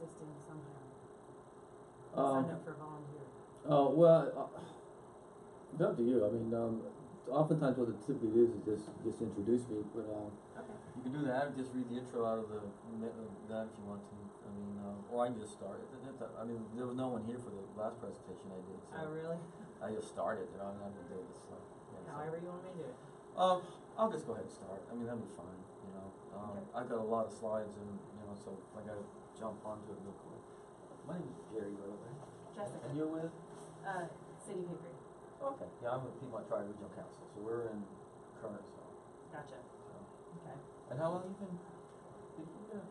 assisting somehow? Um, Sign up for volunteer. Oh, well, it's up to you. I mean, oftentimes what it typically is just introduce me, but Okay. You can do that, just read the intro out of that if you want to. I mean, or I can just start. I mean, there was no one here for the last presentation I did, so Oh, really? I just started, and I'm not going to do this. So, yeah, However you want me to do it. I'll just go ahead and start. I mean, that'll be fine, you know. Okay. I've got a lot of slides, and, you know, so I got to jump onto it real quick. My name is Jerry, by the way. Jessica. And you're with? City Hickory. Okay. Yeah, I'm with Piedmont Tribe Regional Council, so we're in Kernersville. Gotcha. So. Okay. And how long have you been there?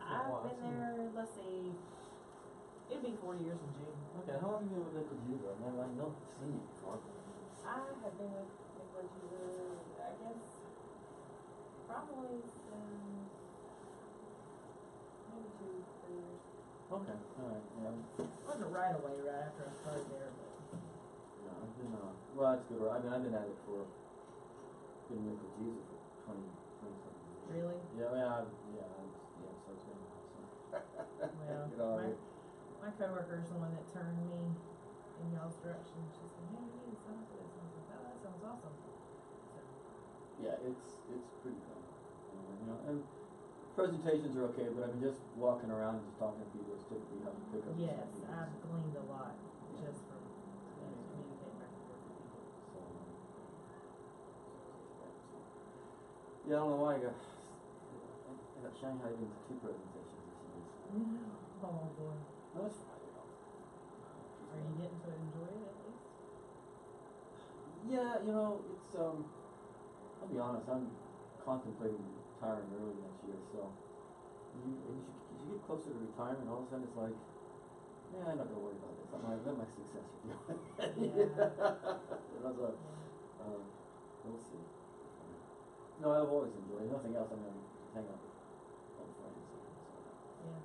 I've been there, let's see, it'd be 4 years in June. Okay, how long have you been with Nicola? I mean, I've not seen you before. I have been with Nicola, I guess, probably maybe 2-3 years. Okay, alright, yeah. It wasn't right away, right after I started there, but. Yeah, I've been, well, that's good. I mean, I've been at it for, been with Jesus for 20 something years. Really? Yeah, so it's been a while, so. Well, You know, my coworker's the one that turned me in y'all's direction. She said, hey, you need to sign up for this. And I was like, oh, that sounds awesome. So. yeah, it's pretty fun. You know, and presentations are okay, but I mean, just walking around and just talking to people is typically how you pick up. Yes, I've gleaned a lot just from communicating back and forth with people. So, yeah, I don't know why I got shanghaied into 2 presentations this year. Oh boy. No, it's fine. You know. Are you getting to enjoy it at least? Yeah, you know, it's I'll be honest, I'm contemplating retiring early next year, so as you get closer to retirement, all of a sudden it's like, yeah, I'm not gonna worry about this. Let my successor do it. Yeah. We'll see. No, I've always enjoyed it. Nothing else, I'm gonna hang out with old friends. Yeah.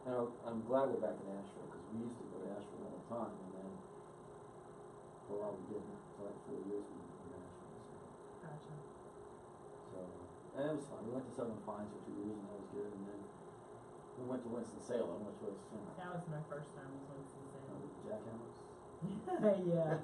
And I'm glad we're back in Asheville, because we used to go to Asheville all the time, and then for a while we didn't. For like 4 years we went to Asheville. So. Gotcha. So, and it was fun. We went to Southern Pines for 2 years, and that was good. And then we went to Winston-Salem, which was, you know, That was my first time was Winston-Salem. jackhammers. Yeah.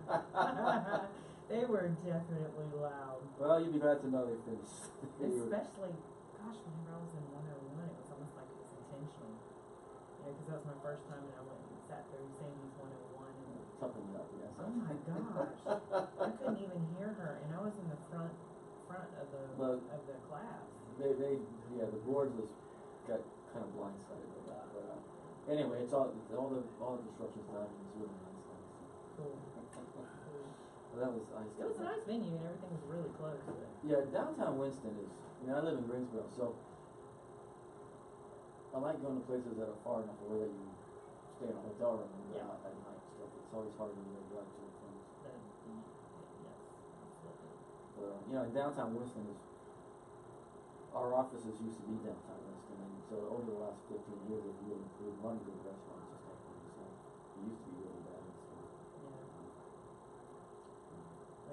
They were definitely loud. Well, you'd be glad to know they finished. Especially, gosh, whenever I was in 101, it was almost like it was intentional. You know, because that was my first time, and I went and sat through Sandy's 101. And Toughen you up, yes. oh my gosh, I couldn't even hear her, and I was in the front of the class. The board got kind of blindsided by that. But anyway, it's all the disruption's done, and it's really nice. Cool. Well, that was nice. It was a nice venue, and everything was really close. But. Yeah, downtown Winston is. I mean, I live in Greensboro, so I like going to places that are far enough away that you stay in a hotel room and go out at night and stuff. It's always hard when you drive to things. Yes, absolutely. But you know, in downtown Winston is. Our offices used to be downtown Winston, and so over the last 15 years, we've run good restaurants and stuff. So it used to be really bad. So. Yeah.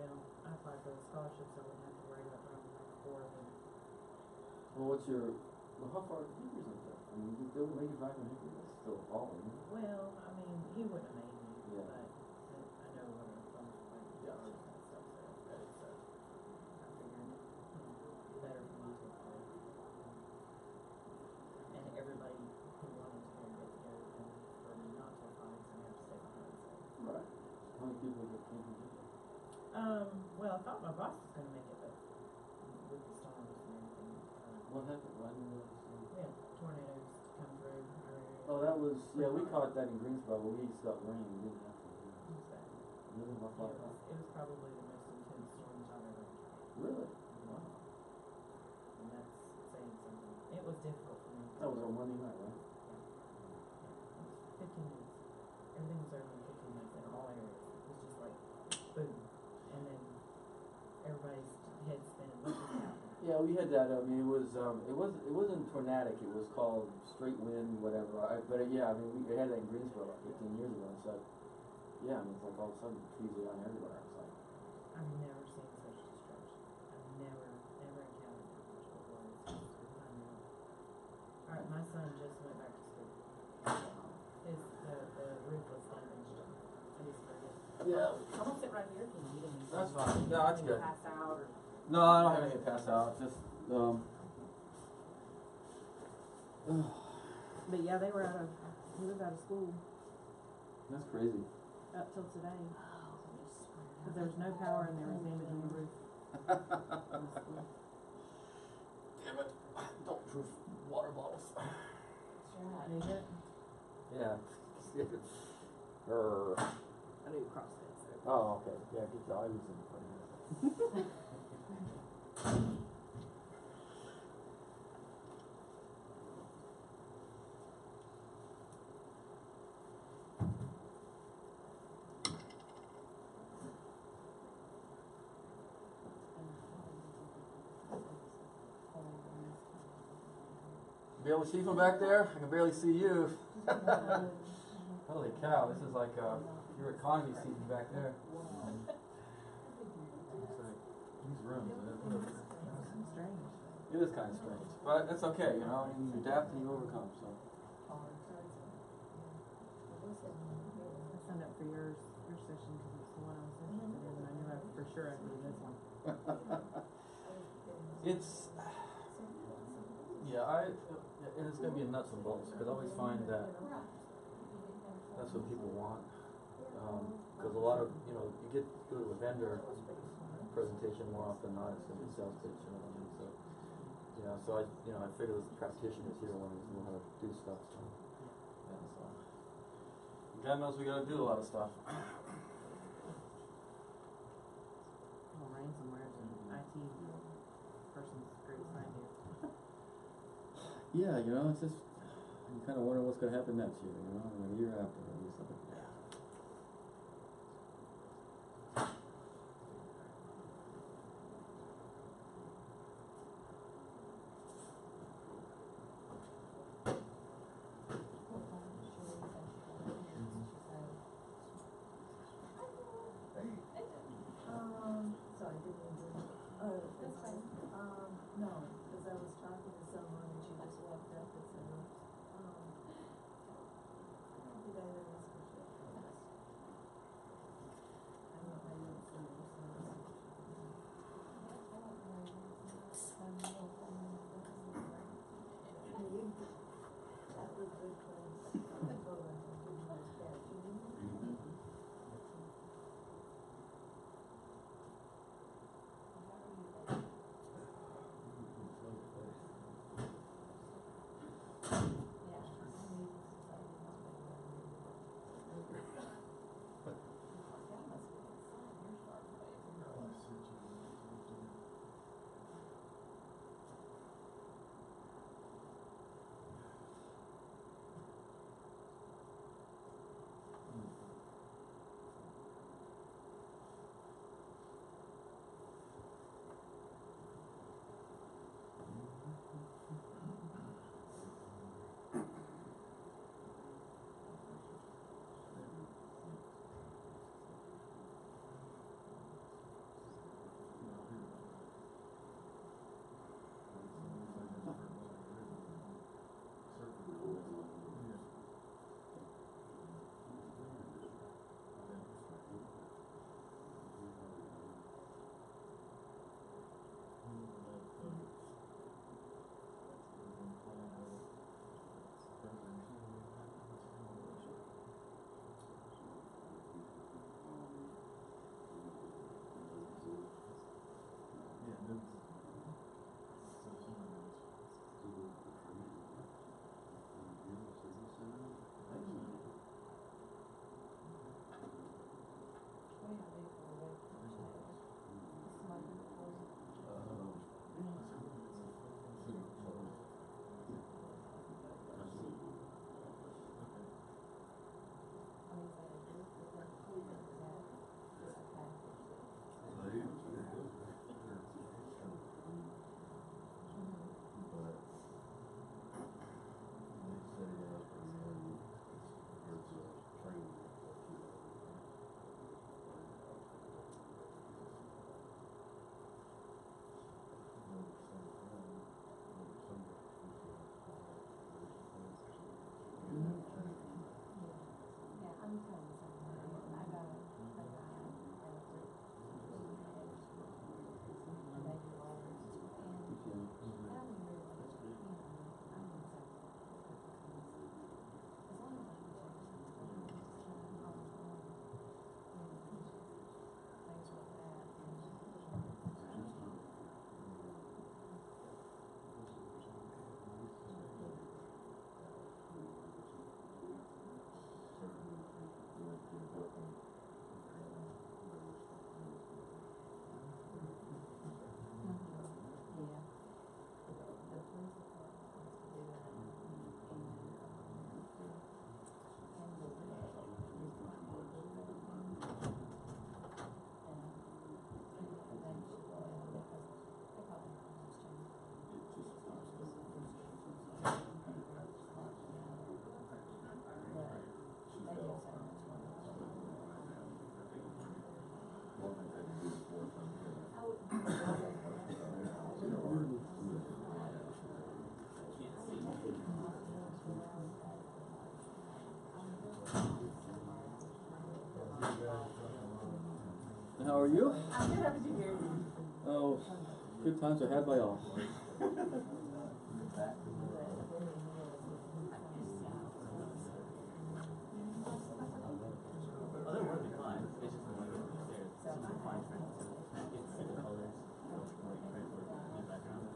Well, I applied for the scholarship, so I wouldn't have to worry about driving back and forth. Well, how far Hickory's not there? I mean, they would make it back from Hickory. That's still falling. Well, I mean, he wouldn't have made me, Yeah. but I know what it was like. Yeah. And stuff, so I figured better for me to apply. And everybody who wanted to go get together and for me not to apply, so I have to stay behind. So. Right. How many people came from Hickory? Well, I thought my boss was going to make it, but with the storms and everything. What happened? Why didn't you We had tornadoes come through our area. Oh, that was, yeah, we caught that in Greensboro, but we got rain, we didn't have to. It was bad. Really? How far? It was probably the most intense storms I've ever encountered. Really? Wow. And that's saying something. It was difficult for me. That was on Monday night, right? Yeah. It was 15 minutes. Everything was over in 15 minutes in all areas. It was just like, boom. And then everybody's head spinning. What just happened? Yeah, we had that. I mean, it wasn't tornadic. It was called straight wind, whatever. Yeah, I mean, we had that in Greensboro like 15 years ago. So, yeah, I mean, it's like all of a sudden trees are on everywhere. It's like. I've never seen such destruction. I've never encountered that much before. It's unreal. All right, my son just went back to school. The roof was damaged. I just forget. Yeah. I'm gonna sit right here if you need anything. That's fine. No, that's good. Pass out or. No, I don't have anything to pass out. Just But yeah, he was out of school that's crazy. up till today. Cause there was no power and there was damage on the roof. Damn it! Don't proof water bottles. Need it? Yeah. I do CrossFit, so. Oh, okay. Yeah, get the items in front of you. Be able to see from back there? I can barely see you. Holy cow, this is like your economy seat back there. It's like these rooms. Strange. It is kind of strange, but it's okay, you know. You adapt and you overcome. So. I signed up for your session because it's the one I was interested in, and I knew for sure I'd do this one. It's and it's gonna be a nuts and bolts because I always find that that's what people want. Because a lot of you go to a vendor presentation more often than not, it's gonna be a sales pitch, you know what I mean? So I figure those practitioners here want to know how to do stuff. So God knows we gotta do a lot of stuff. Well, ransomware is an IT person's greatest nightmare. Yeah, it's just, you kind of wonder what's going to happen next year, and a year after, it'll be something. So I didn't even, that's fine. No, because I was talking to someone and she just walked up and said, did I ever ask her? I don't know, I didn't see her, that was good for are you? I'm good, how did you hear? Oh, good times are had by all. Other one would be fine. It's just the one upstairs. Some of the fine print. It's the colors. Print work in the background.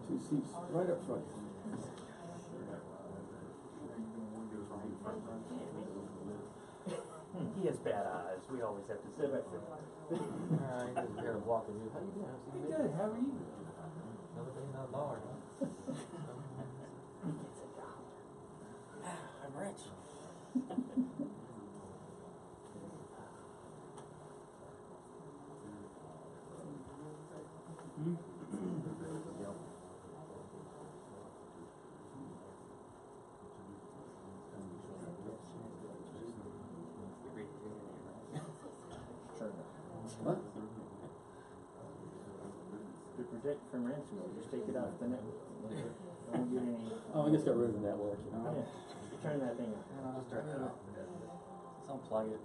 Two seats right up front. He has bad eyes. We always have to sit back there. Alright, just here walking you. How you doing? Pretty good. How are you? Another day, another dollar. He gets a dollar. I'm rich. What? To protect from ransomware, just take it off the network. Don't get any. Oh, I just got rid of the network, you know. Yeah, turn that thing off. I'll just turn it off. Just unplug it.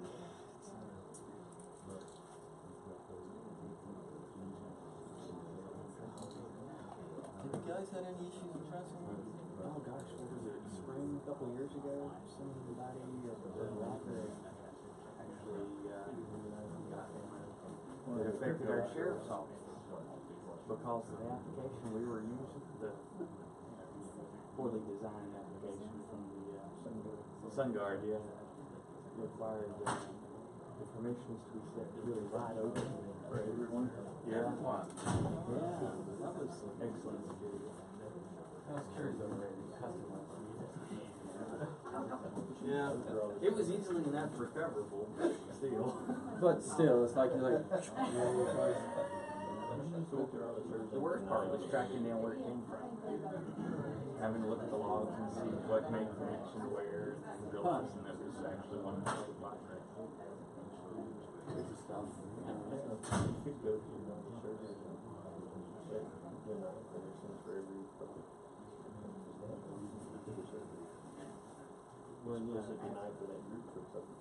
Have you guys had any issues with ransomware? Oh gosh, what was it? Spring a couple of years ago, somebody at the locker actually it affected our sheriff's office because of the application we were using, the poorly designed application from the SunGuard, yeah, required the permissions to be set really wide open for everyone. Yeah. Yeah, that was excellent security. I was curious over there, the customer. Yeah, it was easily enough recoverable, still. But still, it's like you're like. The worst part was tracking down where it came from. Having to look at the logs and see what made connection where, and realizing that was actually one of the logs. Could go to the server and check, permissions for every public. Well, yeah, it'd be nice for that group or something.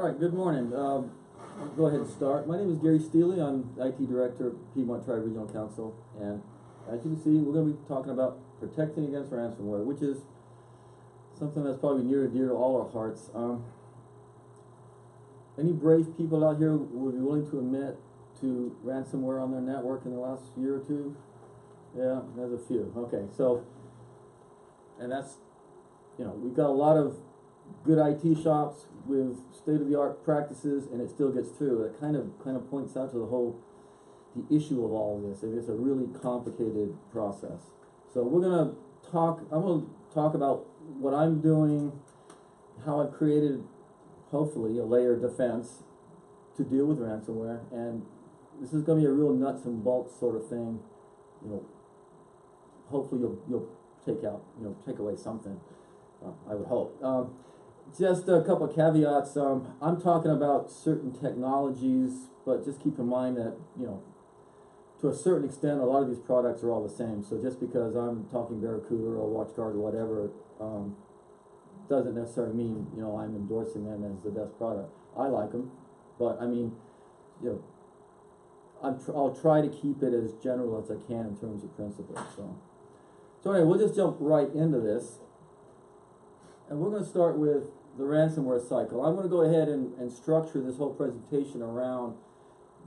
right, good morning. I'll go ahead and start. My name is Gary Steeley. I'm IT Director at Piedmont Tribe Regional Council, and as you can see, we're going to be talking about protecting against ransomware, which is something that's probably near and dear to all our hearts. Any brave people out here would be willing to admit to ransomware on their network in the last year or two? Yeah, there's a few. Okay, so, and that's, you know, we've got a lot of good IT shops with state-of-the-art practices, and it still gets through. It kind of points out to the issue of all of this. It's a really complicated process. So I'm gonna talk about what I'm doing, how I've created, hopefully, a layer of defense to deal with ransomware, and this is gonna be a real nuts and bolts sort of thing. You know, hopefully you'll take away something. I would hope. Just a couple of caveats. I'm talking about certain technologies, but just keep in mind that, you know, to a certain extent, a lot of these products are all the same. So just because I'm talking Barracuda or WatchGuard or whatever, doesn't necessarily mean, you know, I'm endorsing them as the best product. I like them, but I mean, you know, I'll try to keep it as general as I can in terms of principles. So anyway, we'll just jump right into this. And we're going to start with the ransomware cycle. I'm going to go ahead and structure this whole presentation around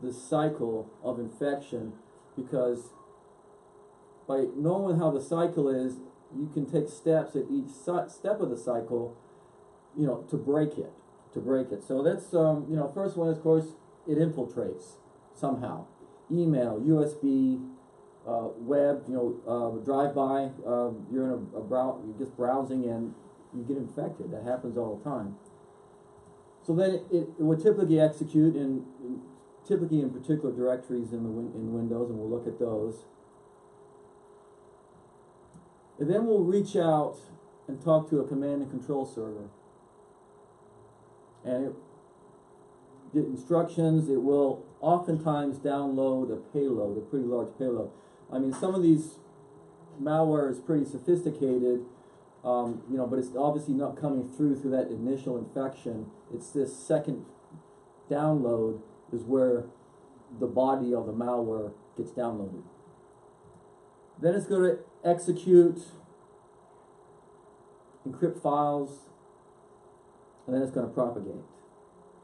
the cycle of infection, because by knowing how the cycle is, you can take steps at each step of the cycle, you know, to break it. So that's, you know, first one is, of course, it infiltrates somehow. Email, USB, web, you know, drive-by, you're in you're just browsing and you get infected. That happens all the time. So then it would typically execute typically in particular directories in Windows, and we'll look at those. And then we'll reach out and talk to a command and control server. And it get instructions. It will oftentimes download a payload, a pretty large payload. I mean, some of these malware is pretty sophisticated, you know, but it's obviously not coming through that initial infection. It's this second download is where the body of the malware gets downloaded. Then it's going to execute, encrypt files, and then it's going to propagate.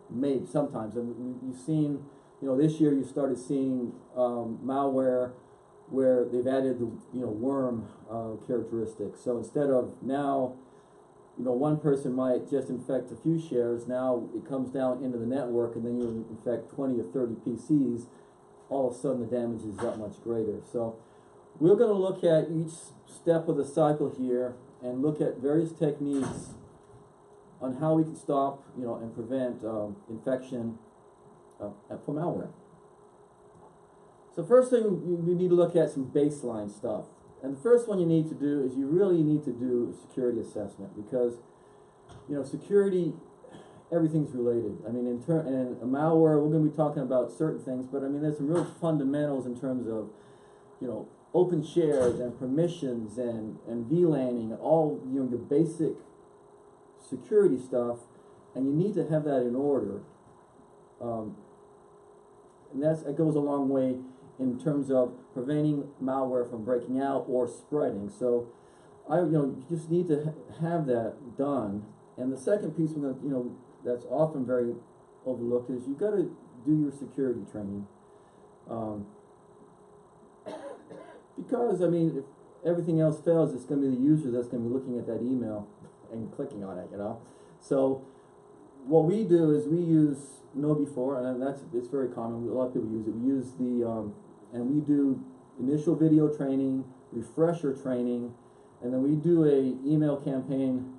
Maybe sometimes, and you've seen, you know, this year you started seeing malware where they've added the, you know, worm characteristics. So instead of now, you know, one person might just infect a few shares, now it comes down into the network, and then you infect 20 or 30 PCs, all of a sudden the damage is that much greater. So we're going to look at each step of the cycle here and look at various techniques on how we can stop, you know, and prevent infection from malware. So first thing, you need to look at some baseline stuff. And the first one you need to do is you really need to do a security assessment, because, you know, security, everything's related. I mean, and a malware, we're going to be talking about certain things, but I mean, there's some real fundamentals in terms of, you know, open shares and permissions and VLANing, all, you know, the basic security stuff, and you need to have that in order. And it goes a long way in terms of preventing malware from breaking out or spreading. So, you just need to have that done. And the second piece, we're gonna, you know, that's often very overlooked is you got to do your security training. Because I mean, if everything else fails, it's going to be the user that's going to be looking at that email and clicking on it, you know. So what we do is we use KnowBe4, and it's very common. A lot of people use it. We use and we do initial video training, refresher training, and then we do a email campaign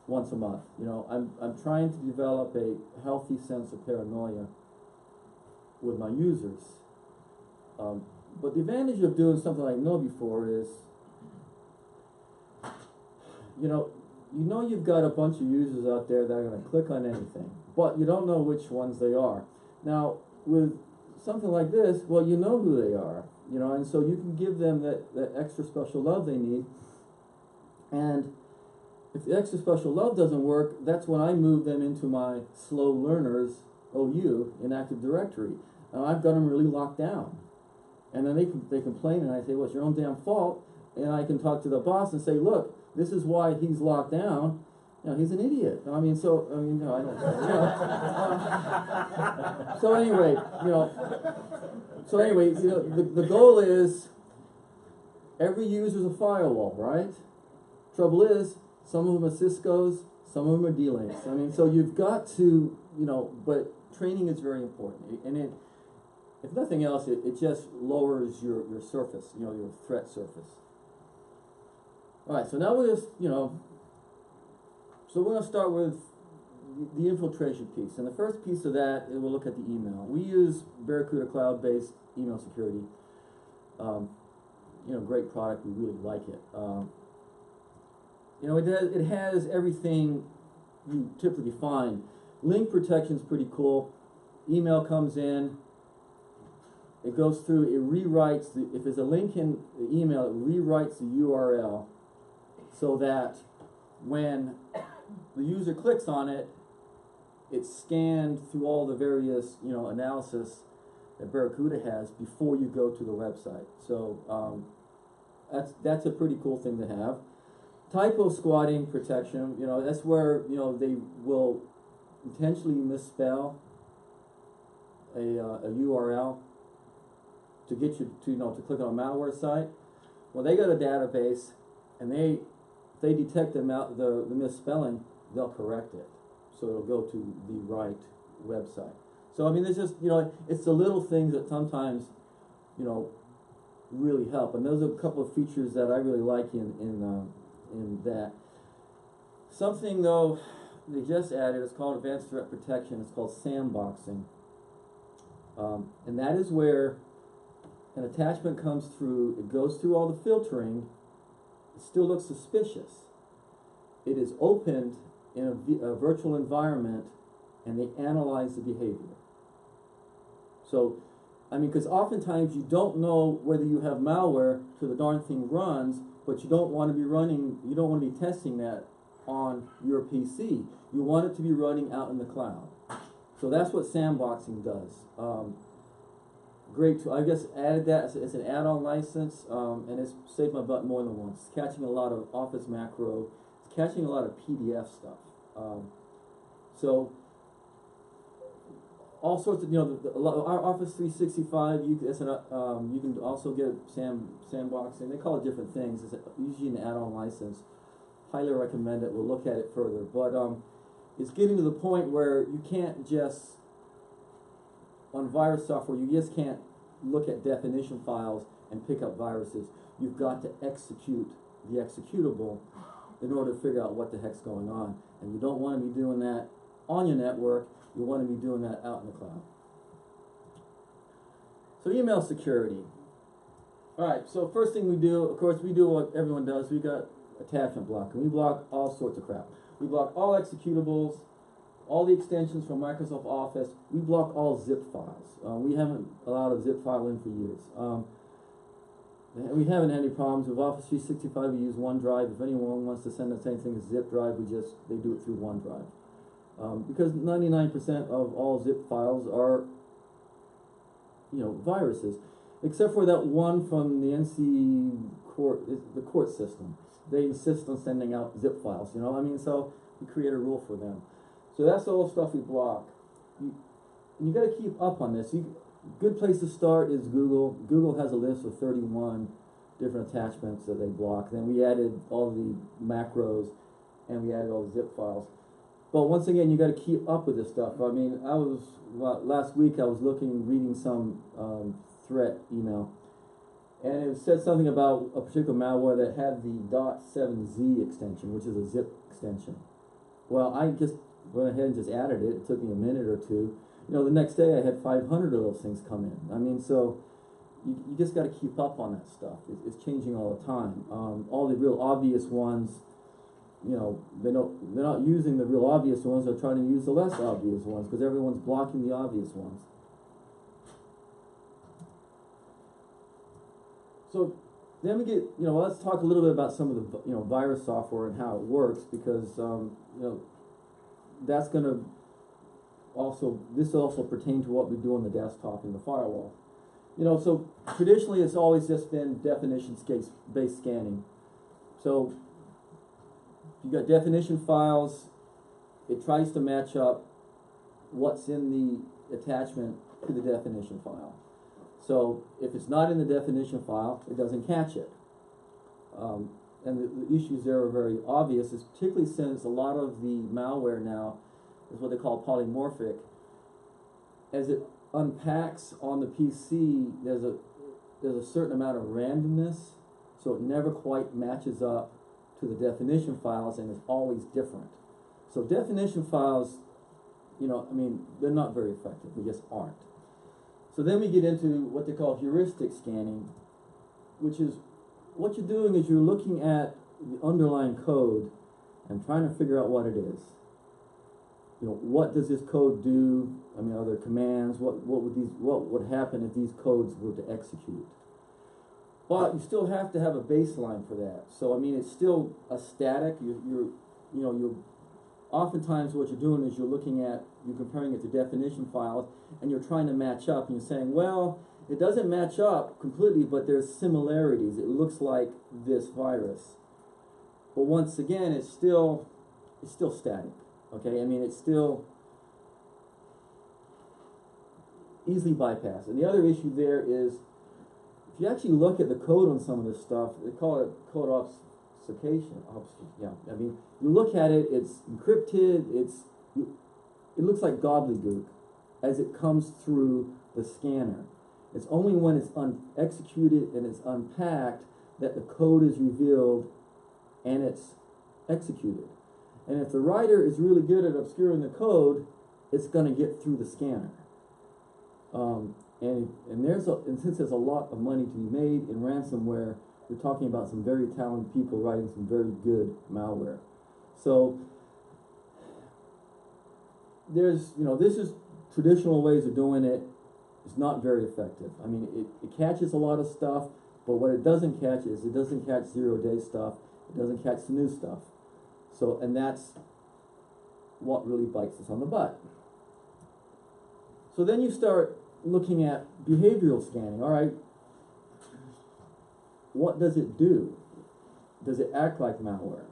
once a month. You know, I'm trying to develop a healthy sense of paranoia with my users. But the advantage of doing something like KnowBe4 is, you know you've got a bunch of users out there that are going to click on anything, but you don't know which ones they are. Now, with something like this, well, you know who they are, you know, and so you can give them that extra special love they need. And if the extra special love doesn't work, that's when I move them into my slow learners OU in Active Directory. And I've got them really locked down. And then they complain, and I say, well, it's your own damn fault. And I can talk to the boss and say, look, this is why he's locked down. You know, he's an idiot. I don't, so anyway, the goal is every user's a firewall, right? Trouble is, some of them are Cisco's, some of them are D-Links. So you've got to, but training is very important. And if nothing else, it just lowers your surface, your threat surface. Alright, so now we're just, so we're going to start with the infiltration piece. And the first piece of that, we'll look at the email. We use Barracuda cloud-based email security. Great product, we really like it. It has everything you typically find. Link protection is pretty cool. Email comes in, it goes through, it rewrites, if there's a link in the email, it rewrites the URL so that when the user clicks on it, it's scanned through all the various, analysis that Barracuda has before you go to the website. So that's a pretty cool thing to have. Typo squatting protection, that's where, they will intentionally misspell a URL to get you to click on a malware site. Well, they got a database, and if they detect the misspelling, they'll correct it. So it'll go to the right website. So there's just, it's the little things that sometimes, really help. And those are a couple of features that I really like in that. Something though they just added is called Advanced Threat Protection. It's called sandboxing, and that is where an attachment comes through. It goes through all the filtering. It still looks suspicious. It is opened in a virtual environment, and they analyze the behavior. So, because oftentimes you don't know whether you have malware till the darn thing runs, but you don't want to be testing that on your PC. You want it to be running out in the cloud. So that's what sandboxing does. Great tool. I just added that as an add-on license, and it's saved my butt more than once. It's catching a lot of Office macro. It's catching a lot of PDF stuff. So all sorts of, our Office 365, you can also get sandboxing. They call it different things. It's usually an add-on license. Highly recommend it. We'll look at it further. But it's getting to the point where you can't just, on virus software, you just can't look at definition files and pick up viruses. You've got to execute the executable in order to figure out what the heck's going on. And you don't want to be doing that on your network. You want to be doing that out in the cloud. So email security. Alright, so first thing we do, of course, we do what everyone does. We got attachment block, and we block all sorts of crap. We block all executables, all the extensions from Microsoft Office. We block all zip files. We haven't allowed a zip file in for years. We haven't had any problems with Office 365. We use OneDrive. If anyone wants to send us anything as zip drive, they do it through OneDrive. Because 99% of all zip files are, viruses, except for that one from the NC court, the court system. They insist on sending out zip files. So we create a rule for them. So that's all the stuff we block. You got to keep up on this. Good place to start is Google. Google has a list of 31 different attachments that they block. Then we added all the macros, and we added all the zip files. But once again, you got to keep up with this stuff. Last week I was reading some threat email, and it said something about a particular malware that had the .7z extension, which is a zip extension. Well, I just went ahead and just added it. It took me a minute or two. The next day I had 500 of those things come in. So you just got to keep up on that stuff. It's changing all the time. All the real obvious ones, they're not using the real obvious ones. They're trying to use the less obvious ones because everyone's blocking the obvious ones. So then we get, let's talk a little bit about some of the, virus software and how it works, because, that's gonna this also pertain to what we do on the desktop and the firewall. So traditionally it's always just been definition-based scanning. So you got definition files, it tries to match up what's in the attachment to the definition file. So if it's not in the definition file, it doesn't catch it. And the issues there are very obvious, is particularly since a lot of the malware now is what they call polymorphic. As it unpacks on the PC, there's a certain amount of randomness, so it never quite matches up to the definition files, and it's always different. So definition files, they're not very effective. They just aren't. So then we get into what they call heuristic scanning, which is what you're doing is you're looking at the underlying code and trying to figure out what it is. What does this code do? Are there commands? What would happen if these codes were to execute? But you still have to have a baseline for that. So it's still a static. You're oftentimes what you're doing is you're comparing it to definition files, and you're trying to match up, and you're saying, well, it doesn't match up completely, but there's similarities. It looks like this virus. But once again, it's still static. Okay, it's still easily bypassed. And the other issue there is, if you actually look at the code on some of this stuff, they call it code obfuscation. You look at it, it's encrypted, it looks like gobbledygook as it comes through the scanner. It's only when it's executed and it's unpacked that the code is revealed and it's executed. And if the writer is really good at obscuring the code, it's going to get through the scanner. And since there's a lot of money to be made in ransomware, we're talking about some very talented people writing some very good malware. So there's, this is traditional ways of doing it. It's not very effective. It catches a lot of stuff, but what it doesn't catch is it doesn't catch 0-day stuff. It doesn't catch the new stuff. So, and that's what really bites us on the butt. So then you start looking at behavioral scanning. All right, what does it do? Does it act like malware?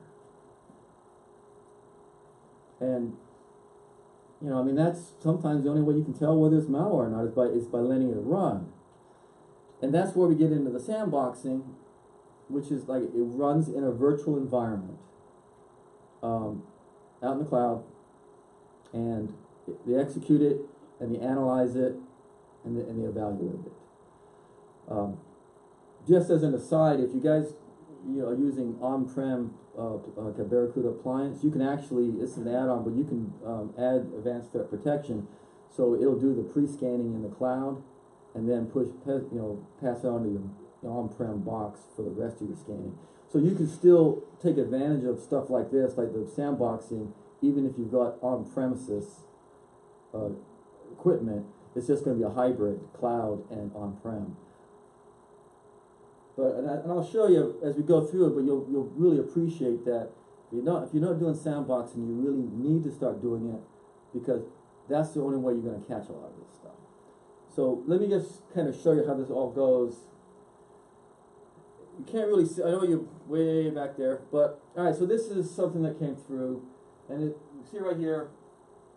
And that's sometimes the only way you can tell whether it's malware or not is by letting it run. And that's where we get into the sandboxing, which is like it runs in a virtual environment. Out in the cloud, and they execute it, and they analyze it, and they evaluate it. Just as an aside, if you guys are using on-prem like a Barracuda appliance, you can actually, it's an add-on, but you can add advanced threat protection, so it'll do the pre-scanning in the cloud, and then pass it on to your on-prem box for the rest of your scanning. So you can still take advantage of stuff like this, like the sandboxing, even if you've got on-premises equipment. It's just going to be a hybrid, cloud and on-prem. And I'll show you as we go through it, but you'll really appreciate that if you're not doing sandboxing, you really need to start doing it, because that's the only way you're going to catch a lot of this stuff. So let me just kind of show you how this all goes. You can't really see, I know you're way back there, but alright, so this is something that came through, and you see right here,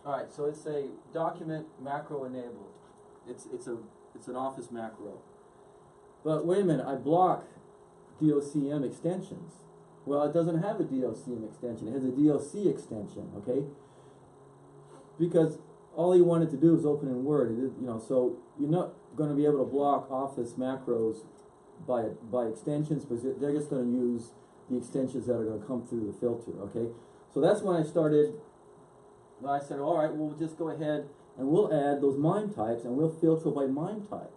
alright, so it's a document macro enabled. It's an Office macro. But wait a minute, I block DOCM extensions. Well, it doesn't have a DOCM extension, it has a DOC extension, okay? Because all you wanted to do is open in Word, so you're not going to be able to block Office macros by extensions, because they're just going to use the extensions that are going to come through the filter, okay? So that's when I said, all right, we'll just go ahead and we'll add those MIME types, and we'll filter by MIME type.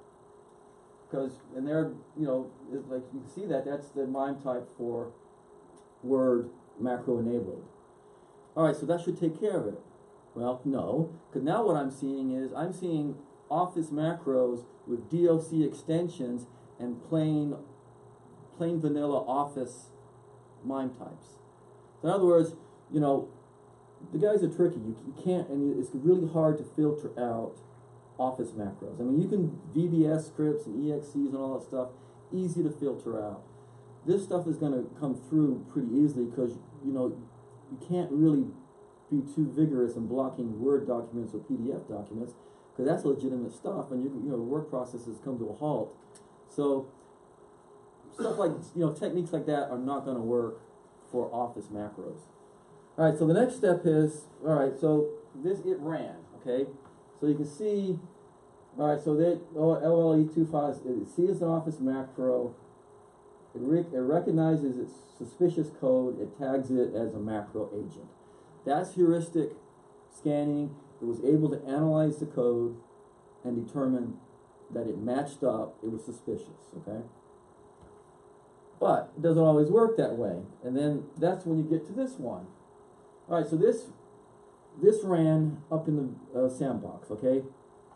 And they're, like you can see that's the MIME type for Word macro enabled. All right, so that should take care of it. Well, no, because now what I'm seeing is I'm seeing Office macros with DOC extensions and plain plain vanilla Office MIME types. So in other words, you know, the guys are tricky. You can't, and it's really hard to filter out Office macros. I mean, you can VBS scripts and EXEs and all that stuff, easy to filter out. This stuff is going to come through pretty easily because, you know, you can't really be too vigorous in blocking Word documents or PDF documents because that's legitimate stuff, and you know, work processes come to a halt. So stuff like, you know, techniques like that are not going to work for Office macros. All right, so the next step is, all right, so it ran, okay? So you can see, all right, so that LLE25, it sees an Office macro, it recognizes its suspicious code, it tags it as a macro agent. That's heuristic scanning. It was able to analyze the code and determine that it matched up, it was suspicious, okay? But it doesn't always work that way. And then that's when you get to this one. All right, so this ran up in the sandbox, okay?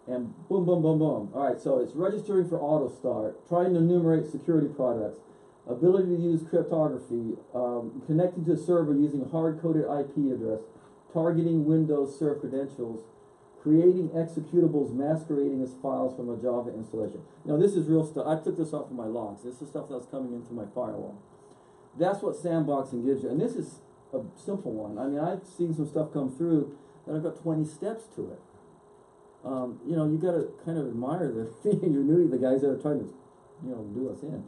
And boom, boom, boom, boom. All right, so it's registering for auto start, trying to enumerate security products, ability to use cryptography, connecting to a server using a hard-coded IP address, targeting Windows Server credentials, creating executables masquerading as files from a Java installation. Now this is real stuff. I took this off of my logs. This is stuff that's coming into my firewall. That's what sandboxing gives you. And this is a simple one. I mean, I've seen some stuff come through that I've got 20 steps to it. You know, you got to kind of admire the the guys that are trying to, you know, do us in.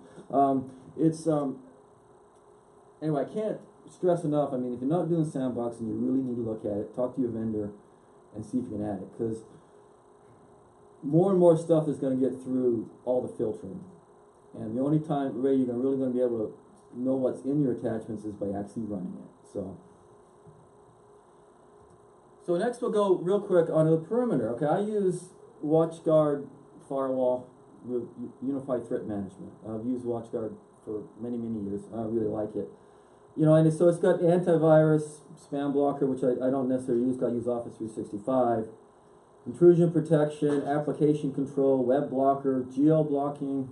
Anyway, I can't stress enough. I mean, if you're not doing sandboxing, you really need to look at it. Talk to your vendor and see if you can add it, because more and more stuff is going to get through all the filtering. And the only way you're really going to be able to know what's in your attachments is by actually running it. So next we'll go real quick onto the perimeter. Okay, I use WatchGuard firewall with Unified Threat Management. I've used WatchGuard for many, many years. I really like it. You know, and so it's got antivirus, spam blocker, which I don't necessarily use. I use Office 365. Intrusion protection, application control, web blocker, geo blocking,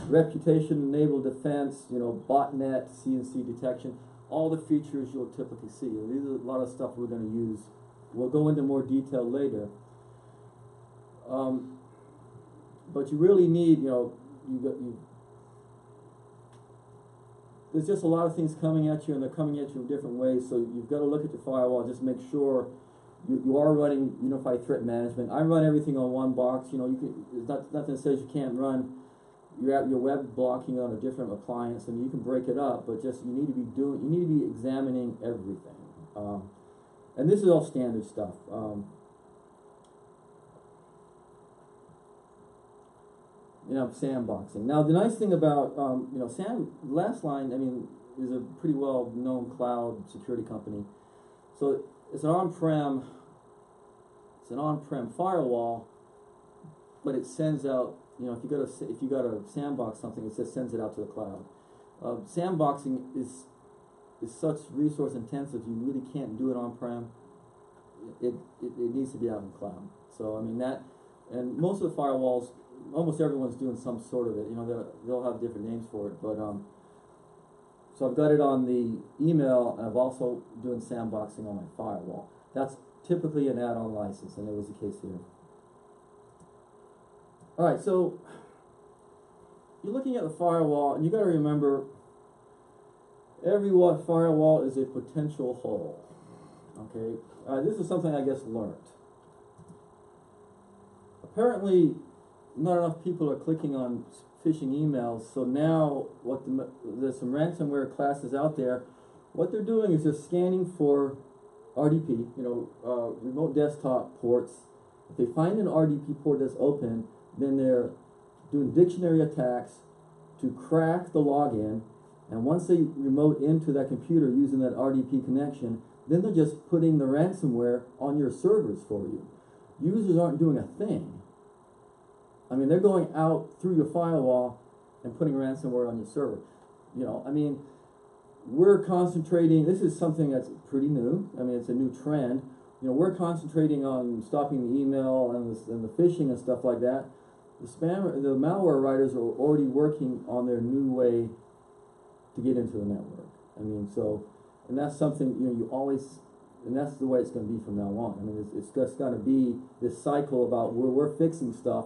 reputation-enabled defense, you know, botnet, CNC detection, all the features you'll typically see. And these are a lot of stuff we're going to use. We'll go into more detail later. But you really need, you know, there's just a lot of things coming at you, and they're coming at you in different ways, so you've got to look at your firewall and just make sure you are running Unified Threat Management. I run everything on one box. You know, you can, there's nothing that says you can't run your web blocking on a different appliance. I mean, you can break it up, but just you need to be examining everything. And this is all standard stuff. You know, sandboxing. Now, the nice thing about you know, last line, I mean, is a pretty well-known cloud security company. So it's an on-prem firewall, but it sends out, you know, if you got to sandbox something, it just sends it out to the cloud. Sandboxing is such resource intensive, you really can't do it on-prem. It needs to be out in the cloud. So I mean that, and most of the firewalls, almost everyone's doing some sort of it. You know, they'll have different names for it, but so I've got it on the email, and I've also doing sandboxing on my firewall. That's typically an add-on license, and it was the case here. All right, so you're looking at the firewall, and you got to remember, every firewall is a potential hole. Okay, this is something I guess learned. Apparently, not enough people are clicking on phishing emails, so now there's some ransomware classes out there. What they're doing is they're scanning for RDP, you know, remote desktop ports. If they find an RDP port that's open, then they're doing dictionary attacks to crack the login, and once they remote into that computer using that RDP connection, then they're just putting the ransomware on your servers for you. Users aren't doing a thing. I mean, they're going out through your firewall and putting ransomware on your server. You know, I mean, we're concentrating, this is something that's pretty new. I mean, it's a new trend. You know, we're concentrating on stopping the email and the phishing and stuff like that. The malware writers are already working on their new way to get into the network. I mean, so, and that's something, you know, you always, and that's the way it's gonna be from now on. I mean, it's just gonna be this cycle about where we're fixing stuff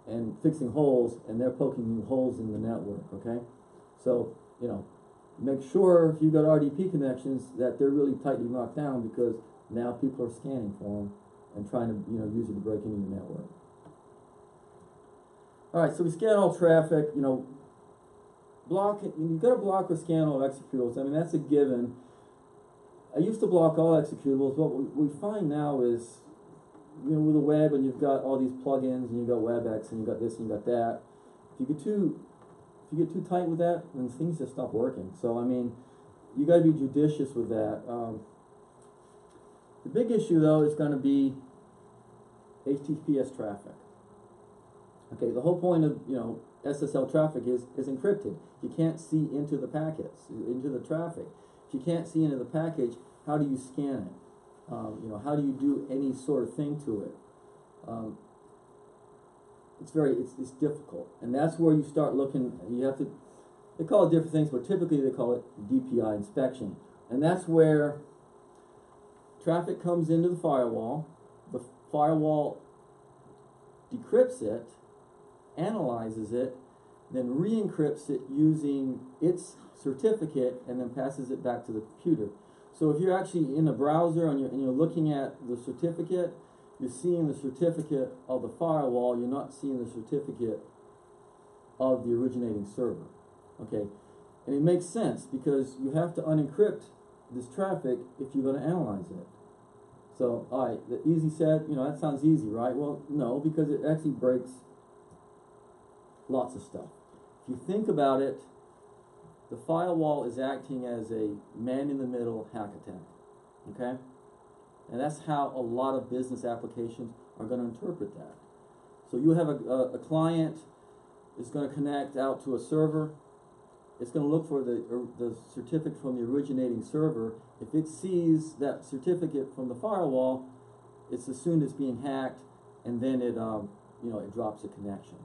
and fixing holes, and they're poking holes in the network, okay? So, you know, make sure if you've got RDP connections that they're really tightly locked down, because now people are scanning for them and trying to, you know, use it to break into your network. Alright, so we scan all traffic, you know, block, you've got to block or scan all executables. I mean, that's a given. I used to block all executables. What we find now is, you know, with the web, and you've got all these plugins, and you've got WebEx, and you've got this, and you've got that. If you get too tight with that, then things just stop working. So I mean, you got to be judicious with that. The big issue though is going to be HTTPS traffic. Okay, the whole point of, you know, SSL traffic is encrypted. You can't see into the packets, into the traffic. If you can't see into the package, how do you scan it? You know, how do you do any sort of thing to it? It's difficult, and that's where you start looking. You have to. They call it different things, but typically they call it DPI inspection, and that's where traffic comes into the firewall. The firewall decrypts it, analyzes it, then re-encrypts it using its certificate, and then passes it back to the computer. So if you're actually in a browser and you're looking at the certificate, you're seeing the certificate of the firewall, you're not seeing the certificate of the originating server. Okay, and it makes sense because you have to unencrypt this traffic if you're going to analyze it. So, alright, the easy said, you know, that sounds easy, right? Well, no, because it actually breaks lots of stuff. If you think about it, the firewall is acting as a man-in-the-middle hack attack, okay? And that's how a lot of business applications are going to interpret that. So you have a client is going to connect out to a server. It's going to look for the certificate from the originating server. If it sees that certificate from the firewall, it's assumed it's being hacked, and then it it drops a connection.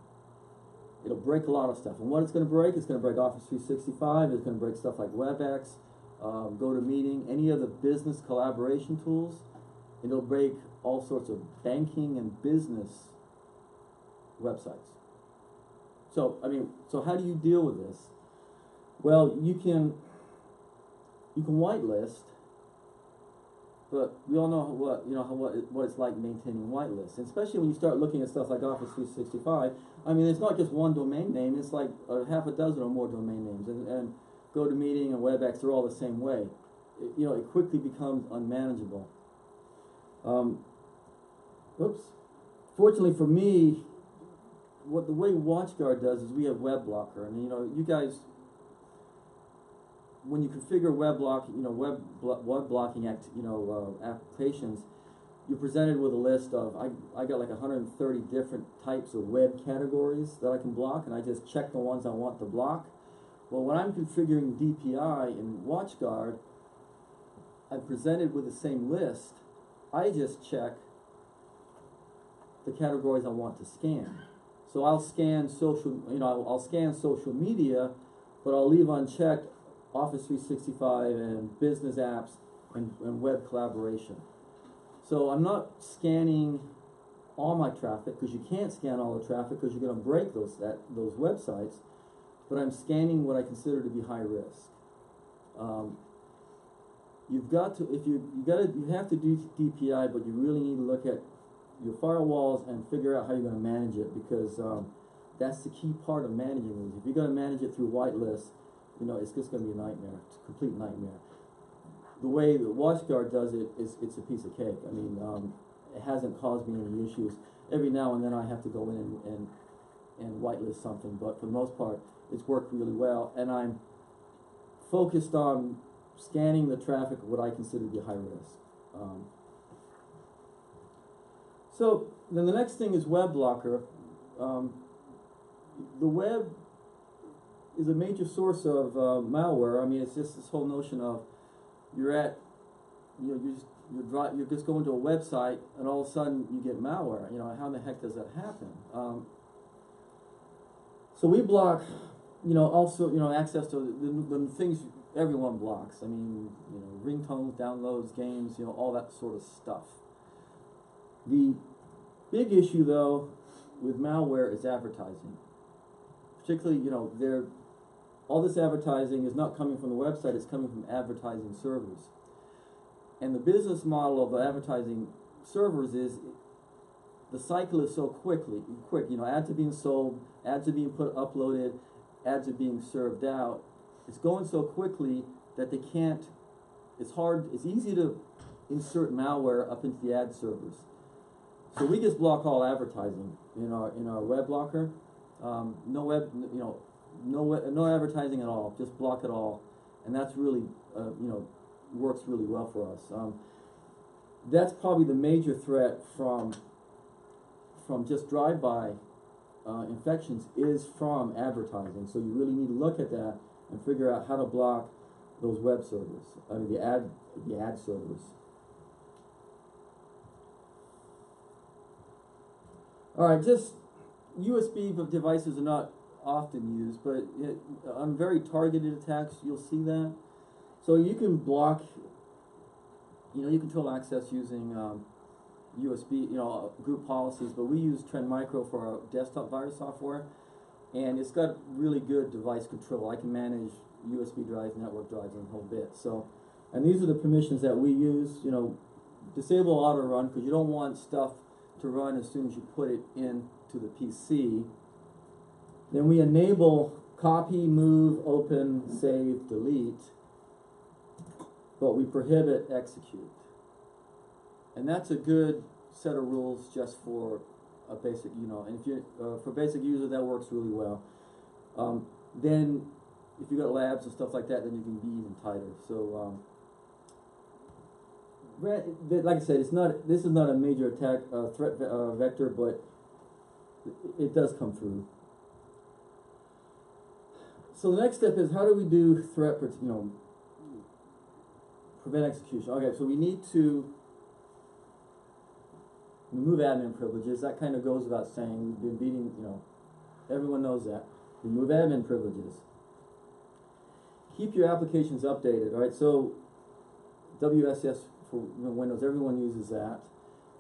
It'll break a lot of stuff. And what it's going to break, it's going to break Office 365, it's going to break stuff like WebEx, GoToMeeting, any of the business collaboration tools. It'll break all sorts of banking and business websites. So, I mean, so how do you deal with this? Well, you can whitelist, but we all know what it's like maintaining whitelists, and especially when you start looking at stuff like Office 365. I mean, it's not just one domain name; it's like half a dozen or more domain names, and GoToMeeting and WebEx, they're all the same way. It quickly becomes unmanageable. Fortunately for me, the way WatchGuard does is we have Web Blocker, and you guys, when you configure web blocking applications, you're presented with a list of, I got like 130 different types of web categories that I can block, and I just check the ones I want to block. Well, when I'm configuring DPI in WatchGuard, I'm presented with the same list. I just check the categories I want to scan. So I'll scan I'll scan social media, but I'll leave unchecked Office 365 and business apps and web collaboration. So I'm not scanning all my traffic, because you can't scan all the traffic because you're going to break those websites, but I'm scanning what I consider to be high risk. You have to do DPI, but you really need to look at your firewalls and figure out how you're going to manage it, because that's the key part of managing these. If you're going to manage it through whitelists, it's just going to be a nightmare. It's a complete nightmare. The way the WatchGuard does it it's a piece of cake. I mean, it hasn't caused me any issues. Every now and then I have to go in and whitelist something, but for the most part, it's worked really well, and I'm focused on scanning the traffic of what I consider to be high risk. So then the next thing is Web Blocker. The web is a major source of malware. I mean, it's just this whole notion of you're just going to a website and all of a sudden you get malware. How in the heck does that happen? So we block also, access to the things everyone blocks. I mean, ringtones, downloads, games, all that sort of stuff. The big issue, though, with malware is advertising. Particularly, all this advertising is not coming from the website, it's coming from advertising servers. And the business model of the advertising servers is the cycle is so quick. Ads are being sold, ads are being uploaded, ads are being served out. It's going so quickly that they can't, it's easy to insert malware up into the ad servers. So we just block all advertising in our web blocker. No advertising at all, just block it all. And that's really, works really well for us. That's probably the major threat from just drive-by infections is from advertising. So you really need to look at that and figure out how to block those web servers. I mean the ad servers. All right, just USB devices are not often used, but on very targeted attacks, you'll see that. So you can block, you control access using USB, group policies, but we use Trend Micro for our desktop virus software, and it's got really good device control. I can manage USB drives, network drives, and a whole bit. So, and these are the permissions that we use. Disable auto run because you don't want stuff to run as soon as you put it into the PC. Then we enable copy, move, open, save, delete, but we prohibit execute. And that's a good set of rules just for a basic, and if you for basic user that works really well. Then if you got labs and stuff like that, then you can be even tighter. So like I said, this is not a major attack threat vector, but it does come through. So the next step is how do we do prevent execution? Okay, so we need to remove admin privileges. That kind of goes without saying. We've been beating, everyone knows that. Remove admin privileges. Keep your applications updated, all right? So WSS for Windows, everyone uses that.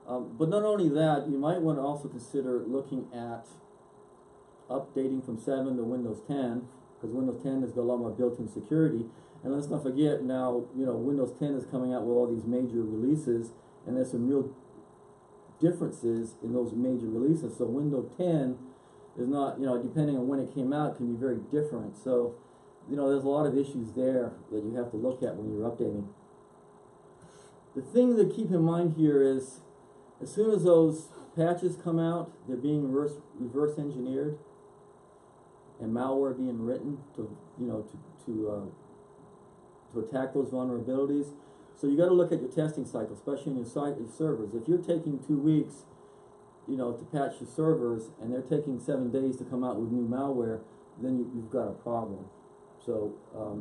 But not only that, you might want to also consider looking at updating from 7 to Windows 10, because Windows 10 has got a lot more built-in security. And let's not forget now, Windows 10 is coming out with all these major releases, and there's some real differences in those major releases. So Windows 10 is not, depending on when it came out, can be very different. So, there's a lot of issues there that you have to look at when you're updating. The thing to keep in mind here is, as soon as those patches come out, they're being reverse engineered, and malware being written to attack those vulnerabilities. So you got to look at your testing cycle, especially in your servers. If you're taking 2 weeks, to patch your servers, and they're taking 7 days to come out with new malware, then you've got a problem. So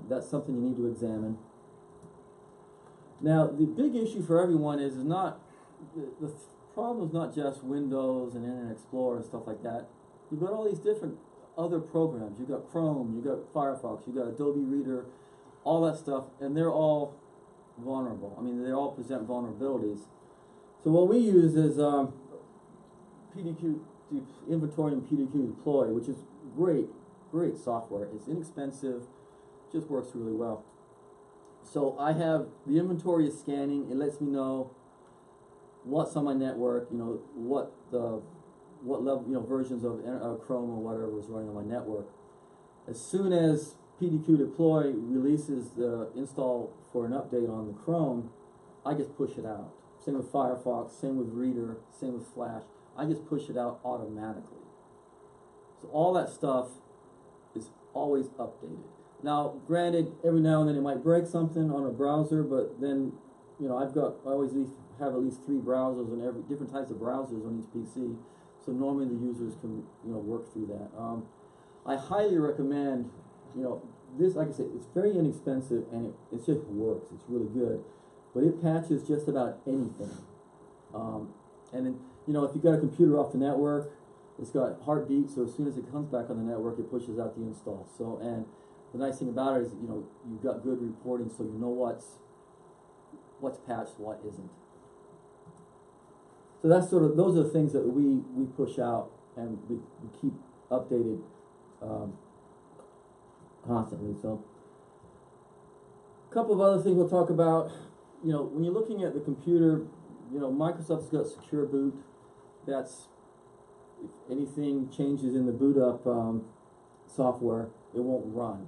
that's something you need to examine. Now, the big issue for everyone is not the problem is not just Windows and Internet Explorer and stuff like that. You've got all these different other programs. You've got Chrome, you've got Firefox, you've got Adobe Reader, all that stuff, and they're all vulnerable. I mean, they all present vulnerabilities. So what we use is PDQ inventory and PDQ deploy, which is great software. It's inexpensive, just works really well. So I have the inventory is scanning. It lets me know what's on my network. What level, versions of Chrome or whatever is running on my network. As soon as PDQ deploy releases the install for an update on the Chrome, I just push it out. Same with Firefox, same with Reader, same with Flash. I just push it out automatically. So all that stuff is always updated. Now, granted, every now and then it might break something on a browser, but then, I always have at least 3 browsers and different types of browsers on each PC. So normally the users can, work through that. I highly recommend, this, like I said, it's very inexpensive and it just works. It's really good, but it patches just about anything. And then, if you've got a computer off the network, It's got heartbeat, so as soon as it comes back on the network, it pushes out the install. So, and the nice thing about it is, you know, you've got good reporting, so you know what's patched, what isn't. So that's sort of, those are the things that we push out and we keep updated constantly. So, a couple of other things we'll talk about. You know, when you're looking at the computer, you know, Microsoft's got secure boot. That's, if anything changes in the boot up software, it won't run.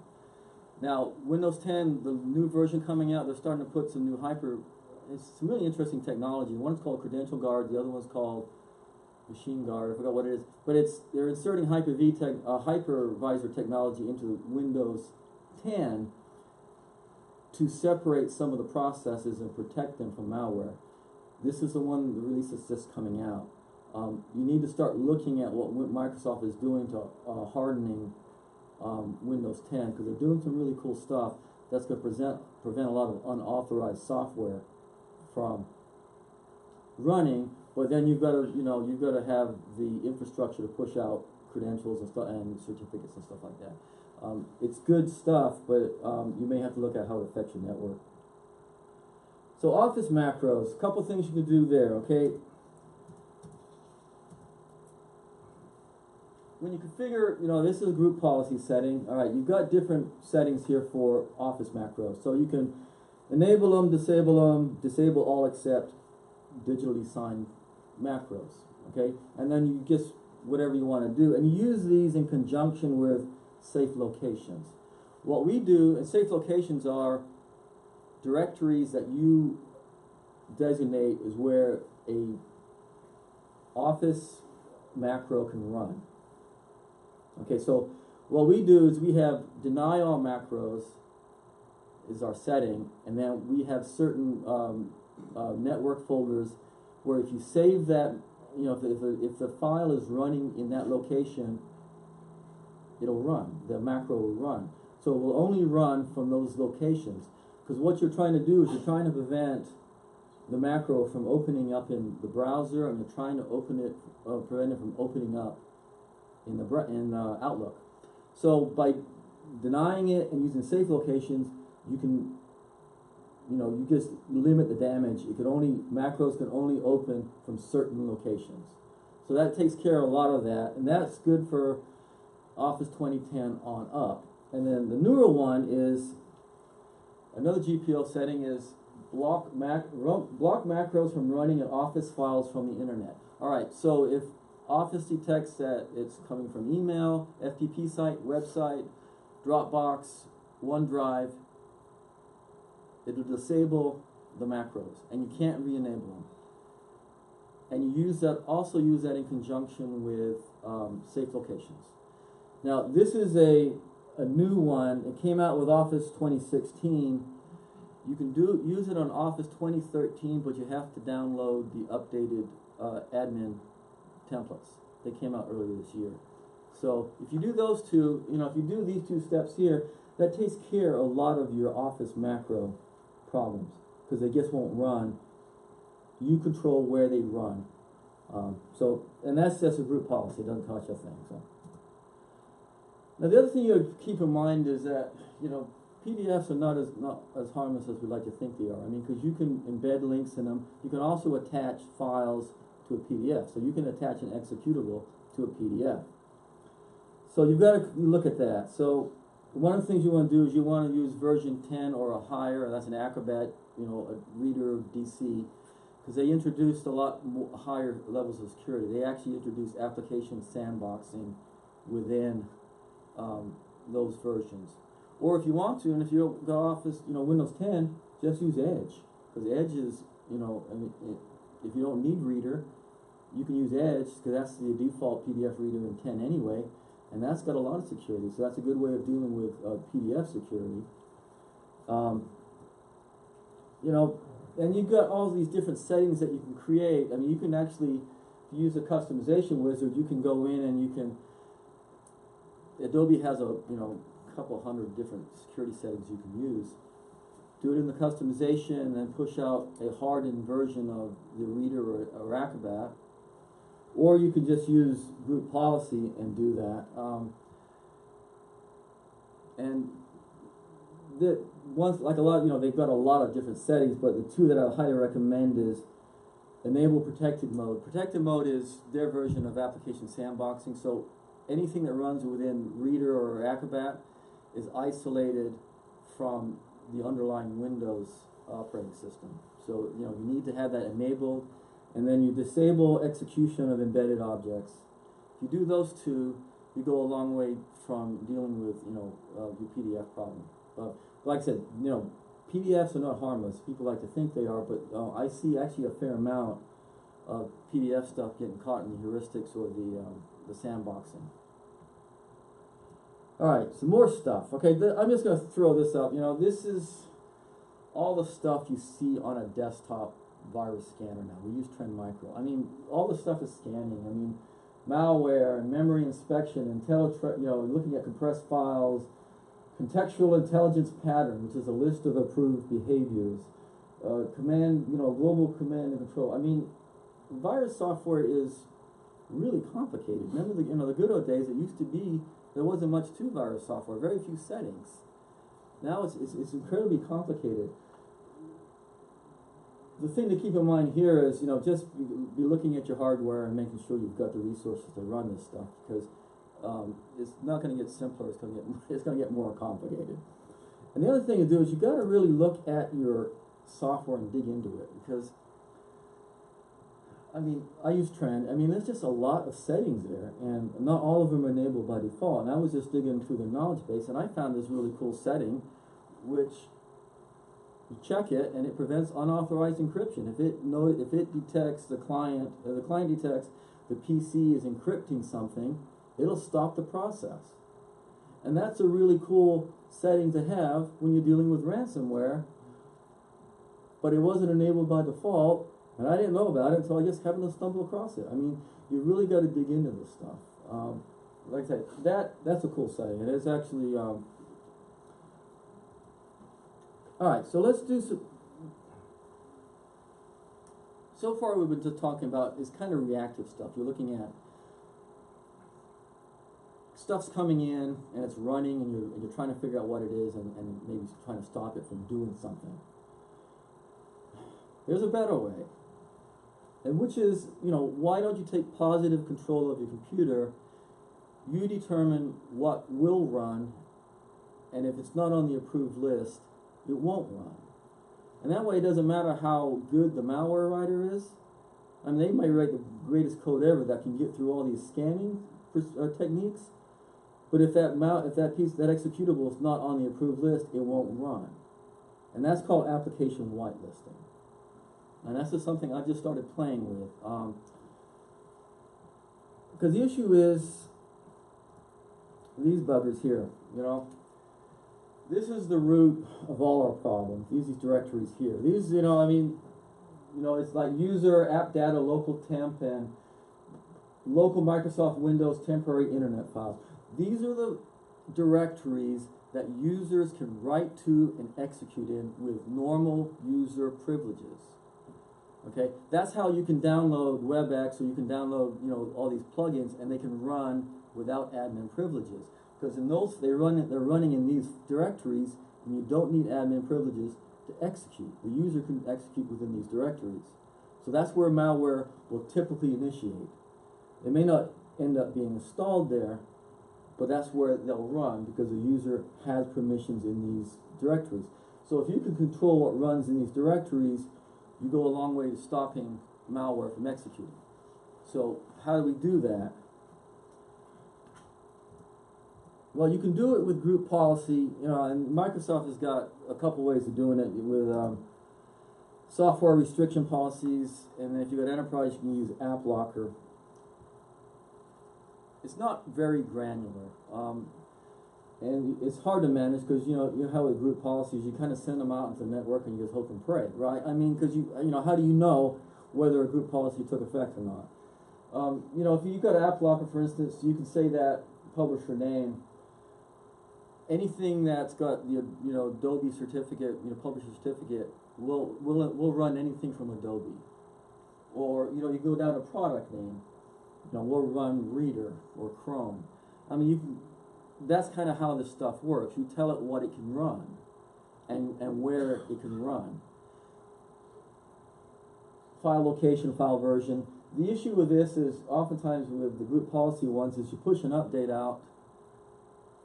Now, Windows 10, the new version coming out, they're starting to put some new it's some really interesting technology. One's called Credential Guard, the other one's called Machine Guard. I forgot what it is, but they're inserting hypervisor technology into Windows 10 to separate some of the processes and protect them from malware. This is the one, the release that's just coming out. You need to start looking at what Microsoft is doing to hardening Windows 10, because they're doing some really cool stuff that's going to prevent a lot of unauthorized software from running. But then you've got to have the infrastructure to push out credentials and stuff and certificates and stuff like that. It's good stuff, but you may have to look at how it affects your network. So Office macros, a couple things you can do there, okay? When you configure, you know, this is a group policy setting. All right, you've got different settings here for Office macros. So you can enable them, disable all except digitally signed macros, okay? And then you just, whatever you want to do. And you use these in conjunction with safe locations. What we do, and safe locations are directories that you designate as where a Office macro can run. Okay, so what we do is we have deny all macros is our setting, and then we have certain network folders where if you save that, you know, if the file is running in that location, it'll run, the macro will run. So it will only run from those locations, because what you're trying to do is you're trying to prevent the macro from opening up in the browser, and you're trying to prevent it from opening up in Outlook. So by denying it and using safe locations, you can, you know, you just limit the damage. Macros can only open from certain locations. So that takes care of a lot of that, and that's good for Office 2010 on up. And then the newer one is, another GPO setting is block macros from running in Office files from the internet. Alright, so if Office detects that it's coming from email, FTP site, website, Dropbox, OneDrive, it'll disable the macros, and you can't re-enable them. And you also use that in conjunction with safe locations. Now, this is a new one. It came out with Office 2016. You can use it on Office 2013, but you have to download the updated admin templates. They came out earlier this year. So if you do those two, you know, if you do these two steps here, that takes care of a lot of your Office macro problems, because they just won't run. You control where they run. And that's just a group policy. It doesn't cost you a thing. So. Now the other thing you would keep in mind is that, you know, PDFs are not as harmless as we like to think they are. I mean, because you can embed links in them. You can also attach files to a PDF. So you can attach an executable to a PDF. So you've got to look at that. So one of the things you want to do is you want to use version 10 or a higher. That's an Acrobat, you know, a Reader DC, because they introduced a lot more higher levels of security. They actually introduced application sandboxing within those versions. Or if you want to, and if you got Office, you know, Windows 10, just use Edge, because Edge is, you know, I mean, if you don't need Reader, you can use Edge, because that's the default PDF reader in 10 anyway, and that's got a lot of security. So that's a good way of dealing with PDF security. You know, and you've got all these different settings that you can create. I mean, you can actually use a customization wizard. You can go in and you can. Adobe has a couple hundred different security settings you can use. Do it in the customization and then push out a hardened version of the Reader or Acrobat. or you could just use group policy and do that. And the ones, like a lot, they've got a lot of different settings, but the two that I highly recommend is enable protected mode. Protected mode is their version of application sandboxing, so anything that runs within Reader or Acrobat is isolated from the underlying Windows operating system. So, you need to have that enabled, and then you disable execution of embedded objects. If you do those two, you go a long way from dealing with, your PDF problem. Like I said, PDFs are not harmless. People like to think they are, but I see actually a fair amount of PDF stuff getting caught in the heuristics or the sandboxing. Alright, some more stuff. Okay, I'm just going to throw this up. This is all the stuff you see on a desktop virus scanner now. We use Trend Micro. I mean, all the stuff is scanning. I mean, malware and memory inspection, looking at compressed files, contextual intelligence pattern, which is a list of approved behaviors, global command and control. I mean, virus software is really complicated. Remember the good old days, it used to be there wasn't much to virus software, very few settings. Now it's incredibly complicated. The thing to keep in mind here is, just be looking at your hardware and making sure you've got the resources to run this stuff, because it's not going to get simpler. It's going to get more complicated. And the other thing to do is you got to really look at your software and dig into it, because I use Trend. There's just a lot of settings there, and not all of them are enabled by default. And I was just digging through the knowledge base, and I found this really cool setting, which you check it, and it prevents unauthorized encryption. If it detects the client detects the PC is encrypting something, it'll stop the process. And that's a really cool setting to have when you're dealing with ransomware, but it wasn't enabled by default, and I didn't know about it until I just happened to stumble across it. You really got to dig into this stuff. Like I said, that's a cool setting. It is actually. Alright, so let's do some. So far we've been just talking about is kind of reactive stuff. You're looking at stuff's coming in and it's running, and you're trying to figure out what it is, and maybe trying to stop it from doing something. There's a better way, and which is, why don't you take positive control of your computer? You determine what will run, and if it's not on the approved list, it won't run. And that way it doesn't matter how good the malware writer is. They might write the greatest code ever that can get through all these scanning techniques, but if that executable is not on the approved list, it won't run. And that's called application whitelisting. And that's just something I just started playing with. Because the issue is these buggers here, This is the root of all our problems. These directories here. These, it's like user, app data, local temp, and local Microsoft Windows temporary internet files. These are the directories that users can write to and execute in with normal user privileges. Okay, that's how you can download WebEx, or you can download, all these plugins, and they can run without admin privileges. Because in those, they're running in these directories, and you don't need admin privileges to execute. The user can execute within these directories. So that's where malware will typically initiate. It may not end up being installed there, but that's where they'll run, because the user has permissions in these directories. So if you can control what runs in these directories, you go a long way to stopping malware from executing. So how do we do that? Well, you can do it with group policy, and Microsoft has got a couple ways of doing it with software restriction policies, and then if you've got enterprise, you can use App Locker. It's not very granular, and it's hard to manage, because you know how with group policies, you kind of send them out into the network and you just hope and pray, right? Because how do you know whether a group policy took effect or not? If you've got App Locker, for instance, you can say that publisher name. Anything that's got the Adobe certificate, publisher certificate, will run anything from Adobe. Or you go down to product name, you know, we'll run Reader or Chrome. I mean, you can, that's kind of how this stuff works. You tell it what it can run and where it can run. File location, file version. The issue with this is oftentimes with the group policy ones is you push an update out.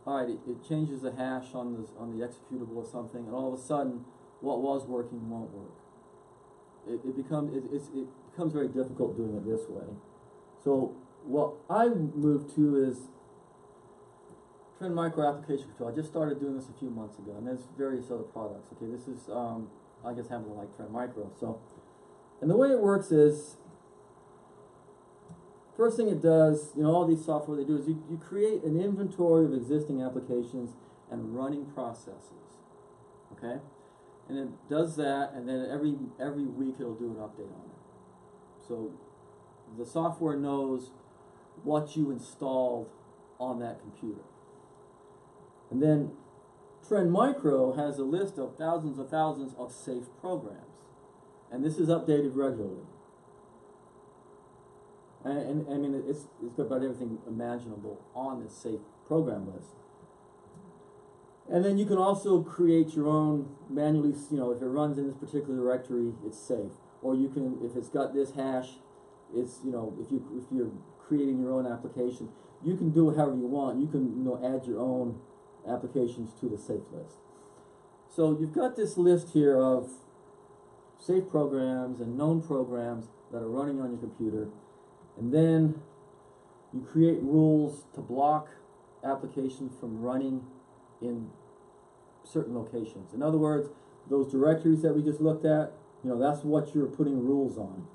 All right, it changes the hash on the executable or something, and all of a sudden, what was working won't work. It becomes very difficult doing it this way. So what I moved to is Trend Micro Application Control. I just started doing this a few months ago, and there's various other products. Okay, this is I just happen to like Trend Micro. So, and the way it works is, first thing it does, you know, all these software they do is you create an inventory of existing applications and running processes. Okay, and it does that, and then every week it'll do an update on it. So the software knows what you installed on that computer. And then Trend Micro has a list of thousands of safe programs, and this is updated regularly. And I mean, it's got about everything imaginable on this safe program list. And then you can also create your own manually, you know, if it runs in this particular directory, it's safe. Or you can, if it's got this hash, it's, you know, if you're creating your own application, you can do it however you want. You can, you know, add your own applications to the safe list. So you've got this list here of safe programs and known programs that are running on your computer, and then you create rules to block applications from running in certain locations. In other words, those directories that we just looked at, you know, that's what you're putting rules on.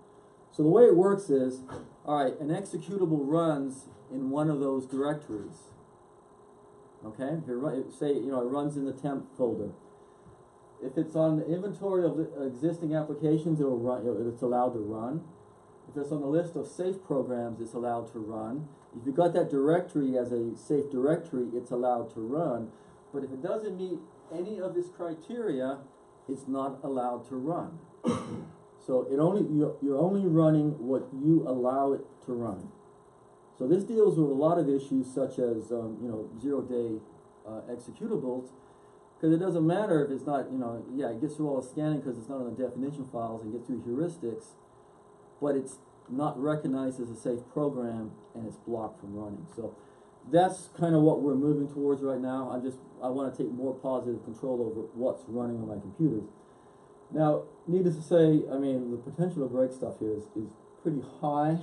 So the way it works is, all right, an executable runs in one of those directories. Okay, say, you know, it runs in the temp folder. If it's on the inventory of existing applications, it'll run. It's allowed to run. If it's on the list of safe programs, it's allowed to run. If you've got that directory as a safe directory, it's allowed to run. But if it doesn't meet any of this criteria, it's not allowed to run. So you're only running what you allow it to run. So this deals with a lot of issues such as you know, zero-day executables, because it doesn't matter if it's not, you know, yeah, it gets through all the scanning because it's not on the definition files and gets through heuristics, but it's not recognized as a safe program and it's blocked from running. So that's kind of what we're moving towards right now. I want to take more positive control over what's running on my computers. Now, needless to say, I mean, the potential to break stuff here is pretty high.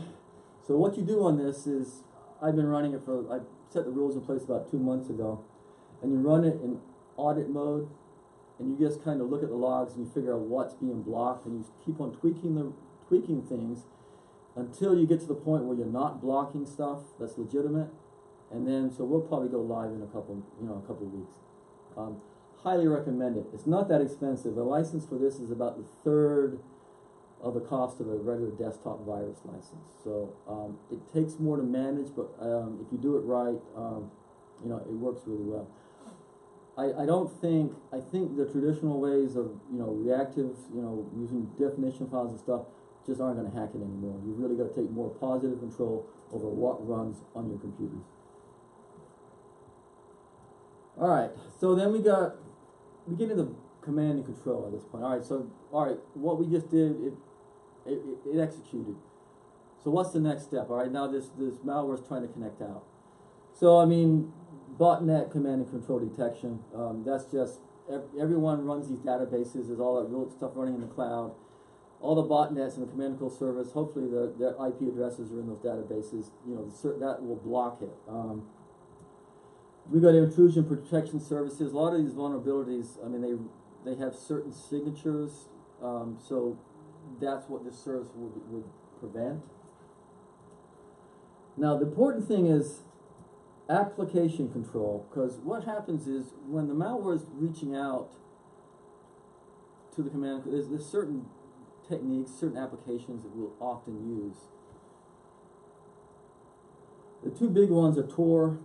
So what you do on this is, I set the rules in place about 2 months ago, and you run it in audit mode, and you just kind of look at the logs and you figure out what's being blocked, and you keep on tweaking things until you get to the point where you're not blocking stuff that's legitimate, and then so we'll probably go live in a couple of weeks. Highly recommend it. It's not that expensive. A license for this is about the third of the cost of a regular desktop virus license. So it takes more to manage, but if you do it right, you know, it works really well. I think the traditional ways of, you know, reactive, you know, using definition files and stuff just aren't going to hack it anymore. You've really got to take more positive control over what runs on your computers. All right, so then we get into command and control at this point. All right, what we just did, it executed. So what's the next step? All right, now this malware is trying to connect out. So I mean, botnet command and control detection. That's just everyone runs these databases. There's all that real stuff running in the cloud. All the botnets and the command and control service. Hopefully their IP addresses are in those databases. You know, that will block it. We got intrusion protection services. A lot of these vulnerabilities, I mean, they have certain signatures, so that's what this service would prevent. Now, the important thing is application control, because what happens is when the malware is reaching out to the command, there's certain techniques, certain applications that we'll often use. The two big ones are Tor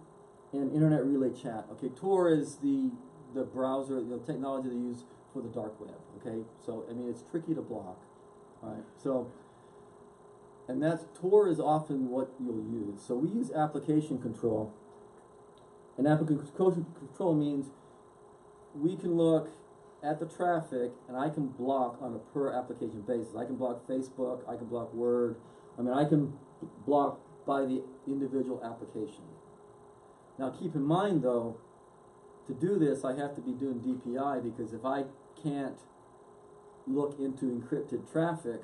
and Internet Relay Chat. Okay, Tor is the browser, the technology they use for the dark web. Okay, so I mean, it's tricky to block. All right, so and that's Tor is often what you'll use. So we use application control, and application control means we can look at the traffic and I can block on a per application basis. I can block Facebook, I can block Word, I can block by the individual application. Now keep in mind though, to do this I have to be doing DPI, because if I can't look into encrypted traffic,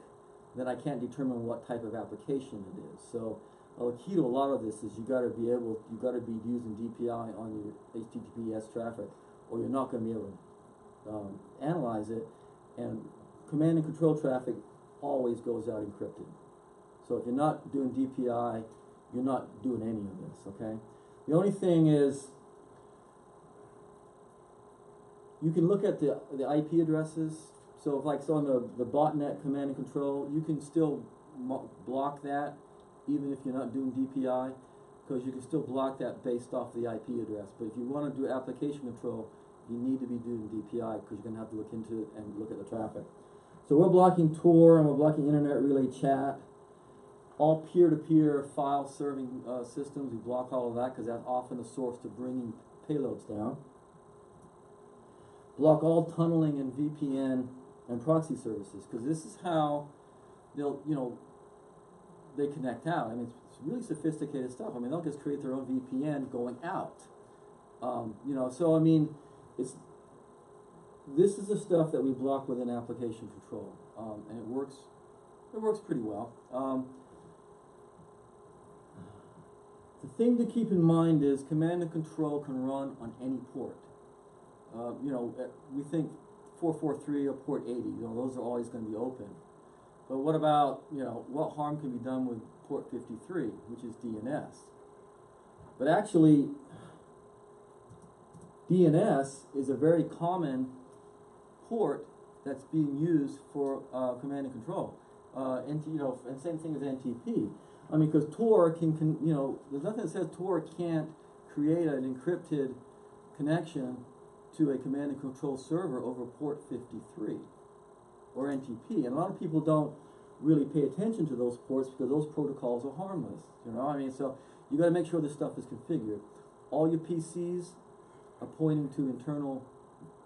then I can't determine what type of application it is. So the key to a lot of this is you gotta be using DPI on your HTTPS traffic, or you're not gonna be able to analyze it. And command and control traffic always goes out encrypted. So if you're not doing DPI, you're not doing any of this, okay? The only thing is, you can look at the IP addresses. So if like, so on the botnet command and control, you can still block that even if you're not doing DPI, because you can still block that based off the IP address. But if you want to do application control, you need to be doing DPI, because you're going to have to look into it and look at the traffic. So we're blocking Tor, and we're blocking Internet Relay Chat, all peer-to-peer file serving systems. We block all of that because that's often the source to bringing payloads down. Block all tunneling and VPN and proxy services, because this is how they connect out. I mean, it's really sophisticated stuff. I mean, they'll just create their own VPN going out. So I mean, this is the stuff that we block within application control, and it works pretty well. The thing to keep in mind is command and control can run on any port. We think 443 or port 80, those are always going to be open. But what about, what harm can be done with port 53, which is DNS? But actually, DNS is a very common port that's being used for command and control. And same thing as NTP. I mean, because Tor can there's nothing that says Tor can't create an encrypted connection to a command and control server over port 53 or NTP. And a lot of people don't really pay attention to those ports because those protocols are harmless. So you got to make sure this stuff is configured. All your PCs are pointing to internal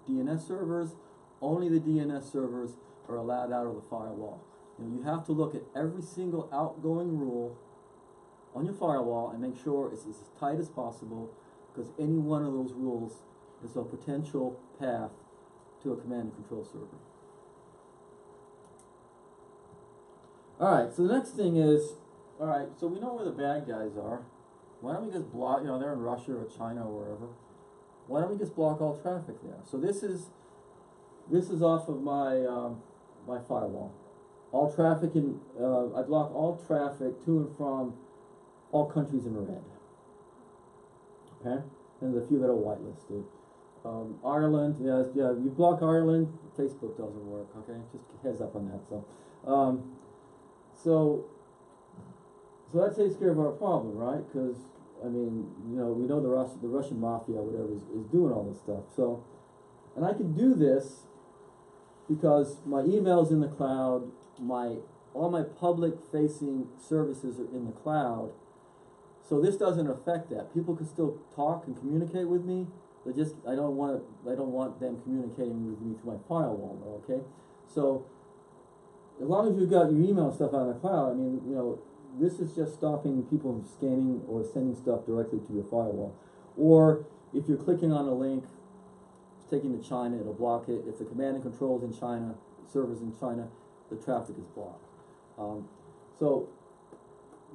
DNS servers. Only the DNS servers are allowed out of the firewall. You have to look at every single outgoing rule on your firewall and make sure it's as tight as possible, because any one of those rules is a potential path to a command and control server. Alright, so the next thing is, alright, so we know where the bad guys are. Why don't we just block, they're in Russia or China or wherever. Why don't we just block all traffic there? So this is off of my my firewall. All traffic I block all traffic to and from all countries in red. Okay? And there's a few that are whitelisted. Ireland, you block Ireland, Facebook doesn't work, okay? Just heads up on that. So that takes care of our problem, right? Because, we know the Russian mafia, whatever, is doing all this stuff. So, and I can do this because my email's in the cloud, all my public-facing services are in the cloud, so this doesn't affect that. People can still talk and communicate with me. I don't want them communicating with me through my firewall, okay? So as long as you've got your email stuff out in the cloud, this is just stopping people from scanning or sending stuff directly to your firewall. Or if you're clicking on a link, it's taking to China, it'll block it. If the command and control is in China, servers in China, the traffic is blocked. So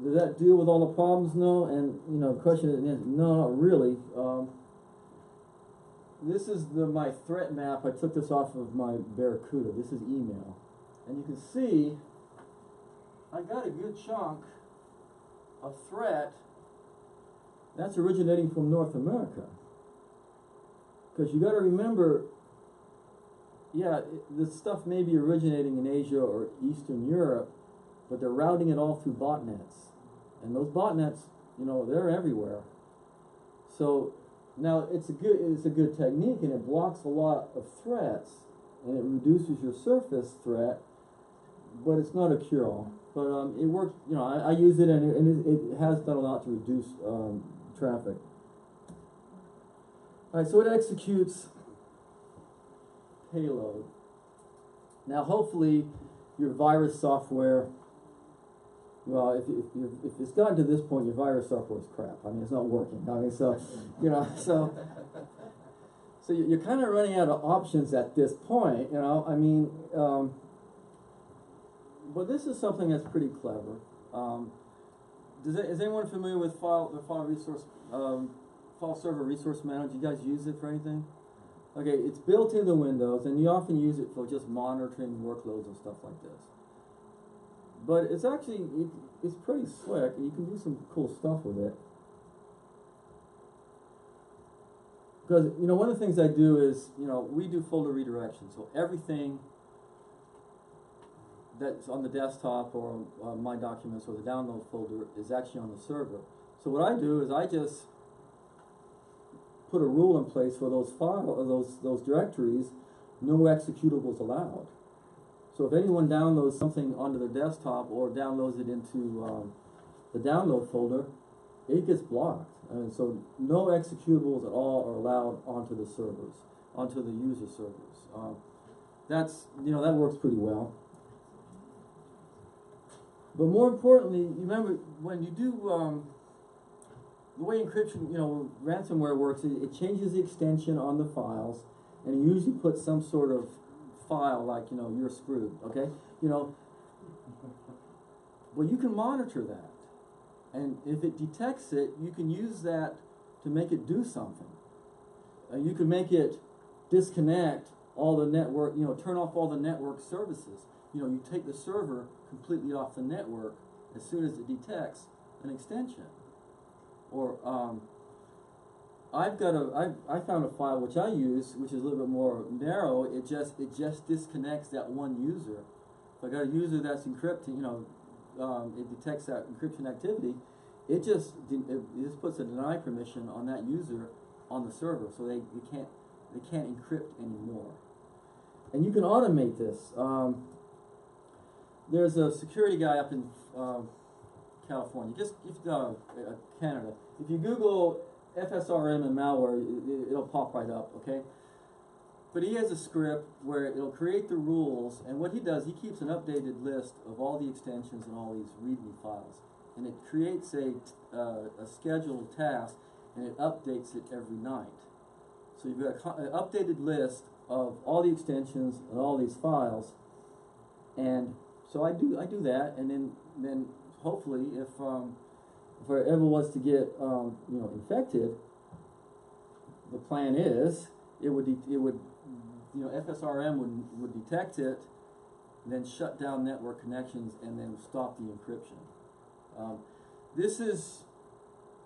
does that deal with all the problems? No. And the question is, no, not really. This is my threat map. I took this off of my Barracuda. This is email, and you can see I got a good chunk of threat that's originating from North America. Because you got to remember, this stuff may be originating in Asia or Eastern Europe, but they're routing it all through botnets. And those botnets, they're everywhere. So now it's a good technique, and it blocks a lot of threats, and it reduces your surface threat. but it's not a cure-all. But it works. You know, I use it, and it has done a lot to reduce traffic. All right, so it executes payload. Now, hopefully, your virus software. Well, if it's gotten to this point, your virus software is crap. I mean, it's not working. I mean, so you know, so you're kind of running out of options at this point. You know, I mean. But this is something that's pretty clever. Is anyone familiar with file server resource manager? Do you guys use it for anything? Okay, it's built into Windows, and you often use it for just monitoring workloads and stuff like this. But it's actually it's pretty slick, and you can do some cool stuff with it. Because you know, one of the things I do is we do folder redirection, so everything that's on the desktop or my documents or the download folder is actually on the server. So what I do is I just put a rule in place for those those directories, no executables allowed. So if anyone downloads something onto their desktop or downloads it into the download folder, it gets blocked. And so no executables at all are allowed onto the servers, onto the user servers. That works pretty well. But more importantly, you remember when you do the way encryption, ransomware works, it changes the extension on the files, and it usually puts some sort of file like you're screwed, okay? Well, you can monitor that, and if it detects it, you can use that to make it do something. You can make it disconnect all the network, turn off all the network services. You take the server completely off the network as soon as it detects an extension. Or I found a file which I use, which is a little bit more narrow. It just disconnects that one user. If I got a user that's encrypting, it detects that encryption activity. It just puts a deny permission on that user on the server, so they can't encrypt anymore. And you can automate this. There's a security guy up in California, Canada. If you Google FSRM and malware, it'll pop right up, okay? But he has a script where it'll create the rules, and what he does, he keeps an updated list of all the extensions and all these README files. And it creates a scheduled task, and it updates it every night. So you've got an updated list of all the extensions and all these files, and so I do that, and then hopefully if I ever was to get infected, the plan is it would FSRM would detect it, and then shut down network connections, and then stop the encryption. This is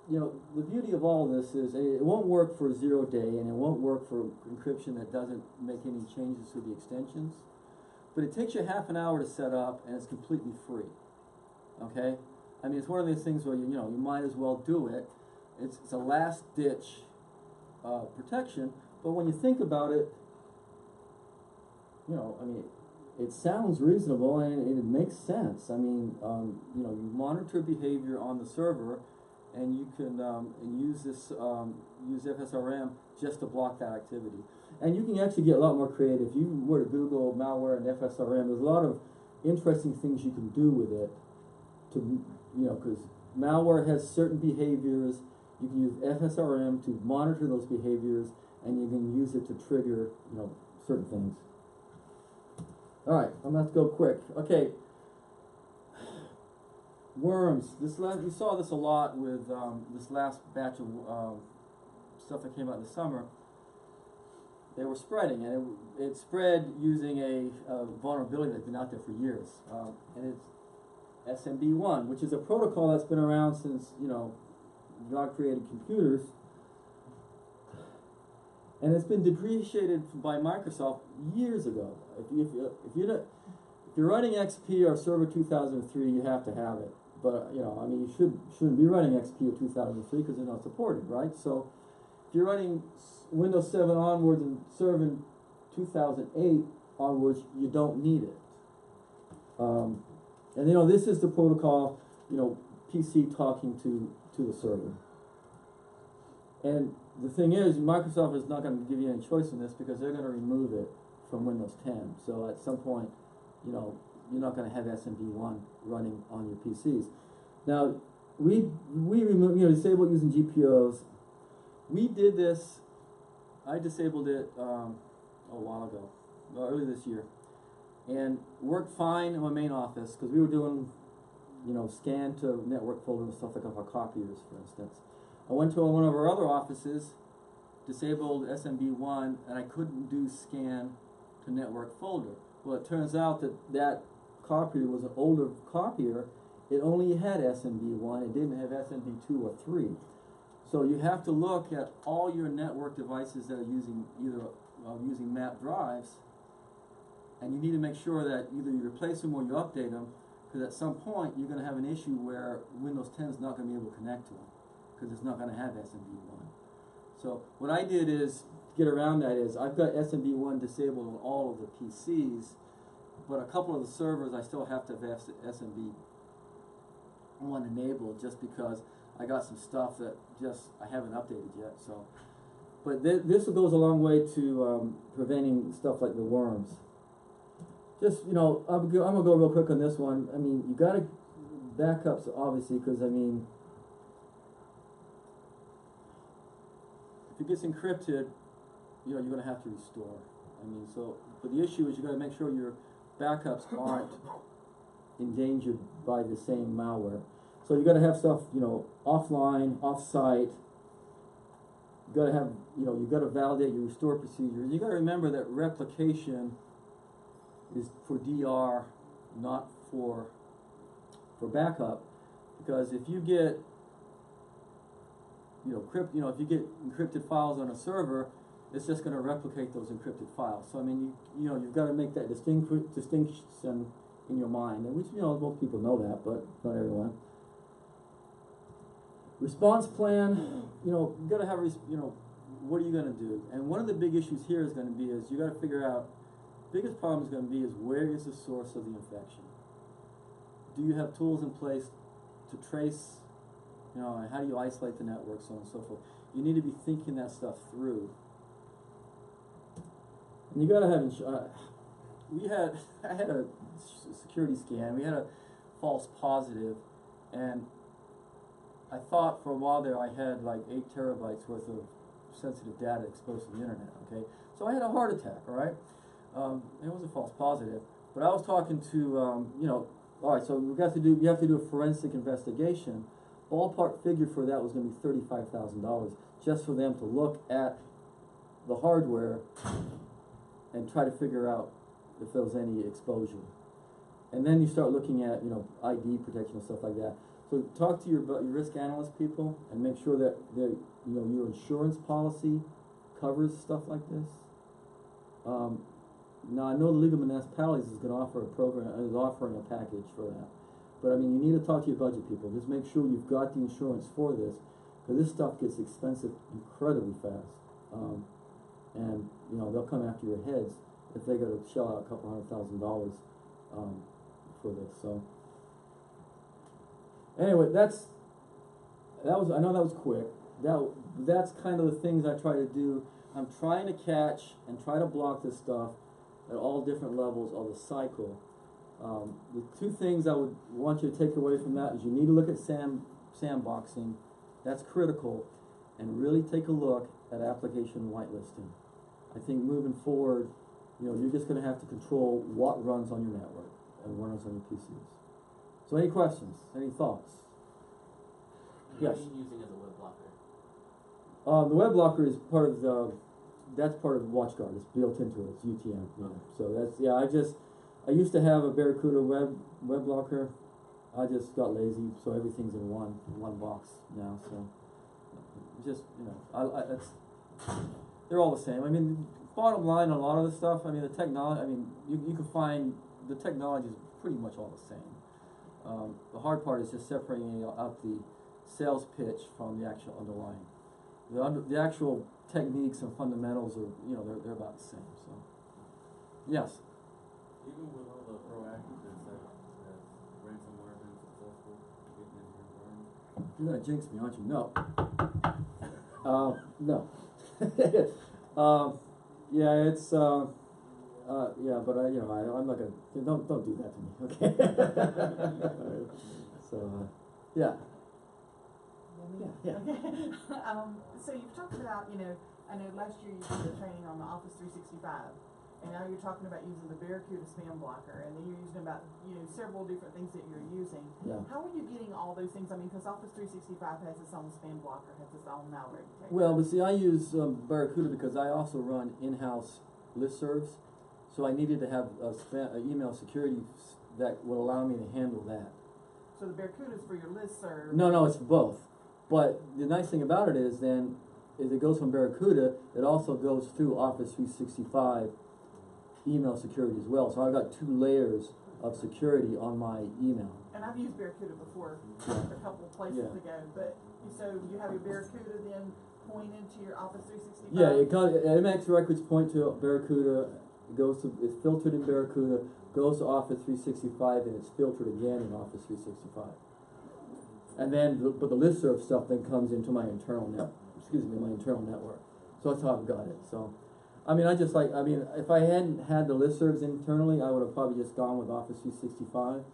the beauty of all of this is it won't work for 0 day, and it won't work for encryption that doesn't make any changes to the extensions. But it takes you half an hour to set up, and it's completely free. Okay, I mean, it's one of those things where you might as well do it. It's a last ditch protection. But when you think about it, I mean, it sounds reasonable and it makes sense. I mean, you monitor behavior on the server, and you can use FSRM just to block that activity. And you can actually get a lot more creative. If you were to Google malware and FSRM, there's a lot of interesting things you can do with it. Because malware has certain behaviors. You can use FSRM to monitor those behaviors, and you can use it to trigger, certain things. All right, I'm gonna have to go quick. Okay, worms. We saw this a lot with this last batch of stuff that came out in the summer. They were spreading, and it spread using a vulnerability that's been out there for years, and it's SMB1, which is a protocol that's been around since God created computers, and it's been depreciated by Microsoft years ago. If you're running XP or Server 2003, you have to have it. But I mean, you shouldn't be running XP or 2003 because they're not supported, right? So if you're running Windows 7 onwards and Server 2008 onwards, you don't need it. And you know, this is the protocol, you know, PC talking to the server. And the thing is, Microsoft is not going to give you any choice in this because they're going to remove it from Windows 10. So at some point, you know, you're not going to have SMB1 running on your PCs. Now, we remove, you know, disable using GPOs. We did this. I disabled it a while ago, early this year, and worked fine in my main office because we were doing, you know, scan to network folder and stuff like our copiers, for instance. I went to one of our other offices, disabled SMB1, and I couldn't do scan to network folder. Well, it turns out that that copier was an older copier. It only had SMB1. It didn't have SMB2 or 3. So you have to look at all your network devices that are using either using map drives, and you need to make sure that either you replace them or you update them, because at some point you're going to have an issue where Windows 10 is not going to be able to connect to them, because it's not going to have SMB1. So what I did is, to get around that is, I've got SMB1 disabled on all of the PCs, but a couple of the servers I still have to have SMB1 enabled just because I got some stuff that just I haven't updated yet. So, but this goes a long way to preventing stuff like the worms. Just, you know, I'm gonna go real quick on this one. I mean, you gotta backups obviously, because I mean, if it gets encrypted, you know, you're gonna have to restore. I mean, so, but the issue is you gotta make sure your backups aren't endangered by the same malware. So you gotta have stuff, you know, offline, off-site. You gotta have, you know, you gotta validate your restore procedures. You gotta remember that replication is for DR, not for backup, because if you get, you know, if you get encrypted files on a server, it's just going to replicate those encrypted files. So I mean, you know, you've got to make that distinction in your mind, and which, you know, most people know that, but not everyone. Response plan, you know, you got to have, you know, what are you going to do? And one of the big issues here is going to be is you got to figure out. Biggest problem is going to be is where is the source of the infection? Do you have tools in place to trace, you know, and how do you isolate the network, so on and so forth? You need to be thinking that stuff through. And you got to have, I had a security scan. We had a false positive, and I thought for a while there I had like 8 terabytes worth of sensitive data exposed to the internet. Okay, so I had a heart attack. All right. It was a false positive, but I was talking to, you know, all right, so you have to do a forensic investigation. Ballpark figure for that was going to be $35,000 just for them to look at the hardware and try to figure out if there was any exposure. And then you start looking at, you know, ID protection and stuff like that. So talk to your risk analyst people and make sure that you know, your insurance policy covers stuff like this. Now I know the League of Municipalities is going to offer a program, is offering a package for that. But I mean, you need to talk to your budget people. Just make sure you've got the insurance for this, because this stuff gets expensive incredibly fast. And you know, they'll come after your heads if they got to shell out a couple $100,000 for this. So anyway, I know that was quick. That's kind of the things I try to do. I'm trying to catch and try to block this stuff at all different levels of the cycle. The 2 things I would want you to take away from that is you need to look at sandboxing. That's critical. And really take a look at application whitelisting. I think moving forward, you know, you're just going to have to control what runs on your network and what runs on your PCs. So any questions? Any thoughts? Yes? What are you using as a web blocker? The web blocker is part of that's part of WatchGuard. It's built into it. It's UTM. You know. So that's, yeah, I used to have a Barracuda web blocker. I just got lazy, so everything's in one box now. So just, you know, they're all the same. I mean, bottom line on a lot of the stuff, I mean, the technology, I mean, you can find the technology is pretty much all the same. The hard part is just separating out the sales pitch from the actual underlying. The actual techniques and fundamentals are, you know, they're about the same. So, yes. Even with all the proactiveness that You're gonna jinx me, aren't you? No. No. Yeah, it's, yeah, but I'm not gonna, don't do that to me, okay? So, yeah. Yeah. Okay. So you've talked about, I know last year you did the training on the Office 365, and now you're talking about using the Barracuda spam blocker, and then you're using about, several different things that you're using. Yeah. How are you getting all those things? I mean, because Office 365 has its own spam blocker, has its own malware detector. Well, but see, I use Barracuda because I also run in-house listservs, so I needed to have a email security that would allow me to handle that. So the Barracuda is for your listserv. No, it's both. But the nice thing about it is it goes from Barracuda, it also goes through Office 365 email security as well. So I've got 2 layers of security on my email. And I've used Barracuda before a couple of places ago, but so you have your Barracuda then point into your Office 365? Yeah, MX Records point to Barracuda, it's filtered in Barracuda, goes to Office 365, and it's filtered again in Office 365. And then, but the listserv stuff then comes into my internal network. So that's how I've got it. So, if I hadn't had the listservs internally, I would have probably just gone with Office 365.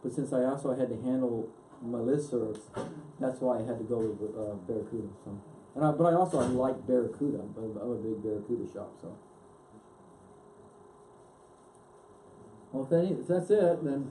But since I also had to handle my listservs, that's why I had to go with Barracuda. So, but I like Barracuda. I'm a big Barracuda shop. So, well, if that's it, then.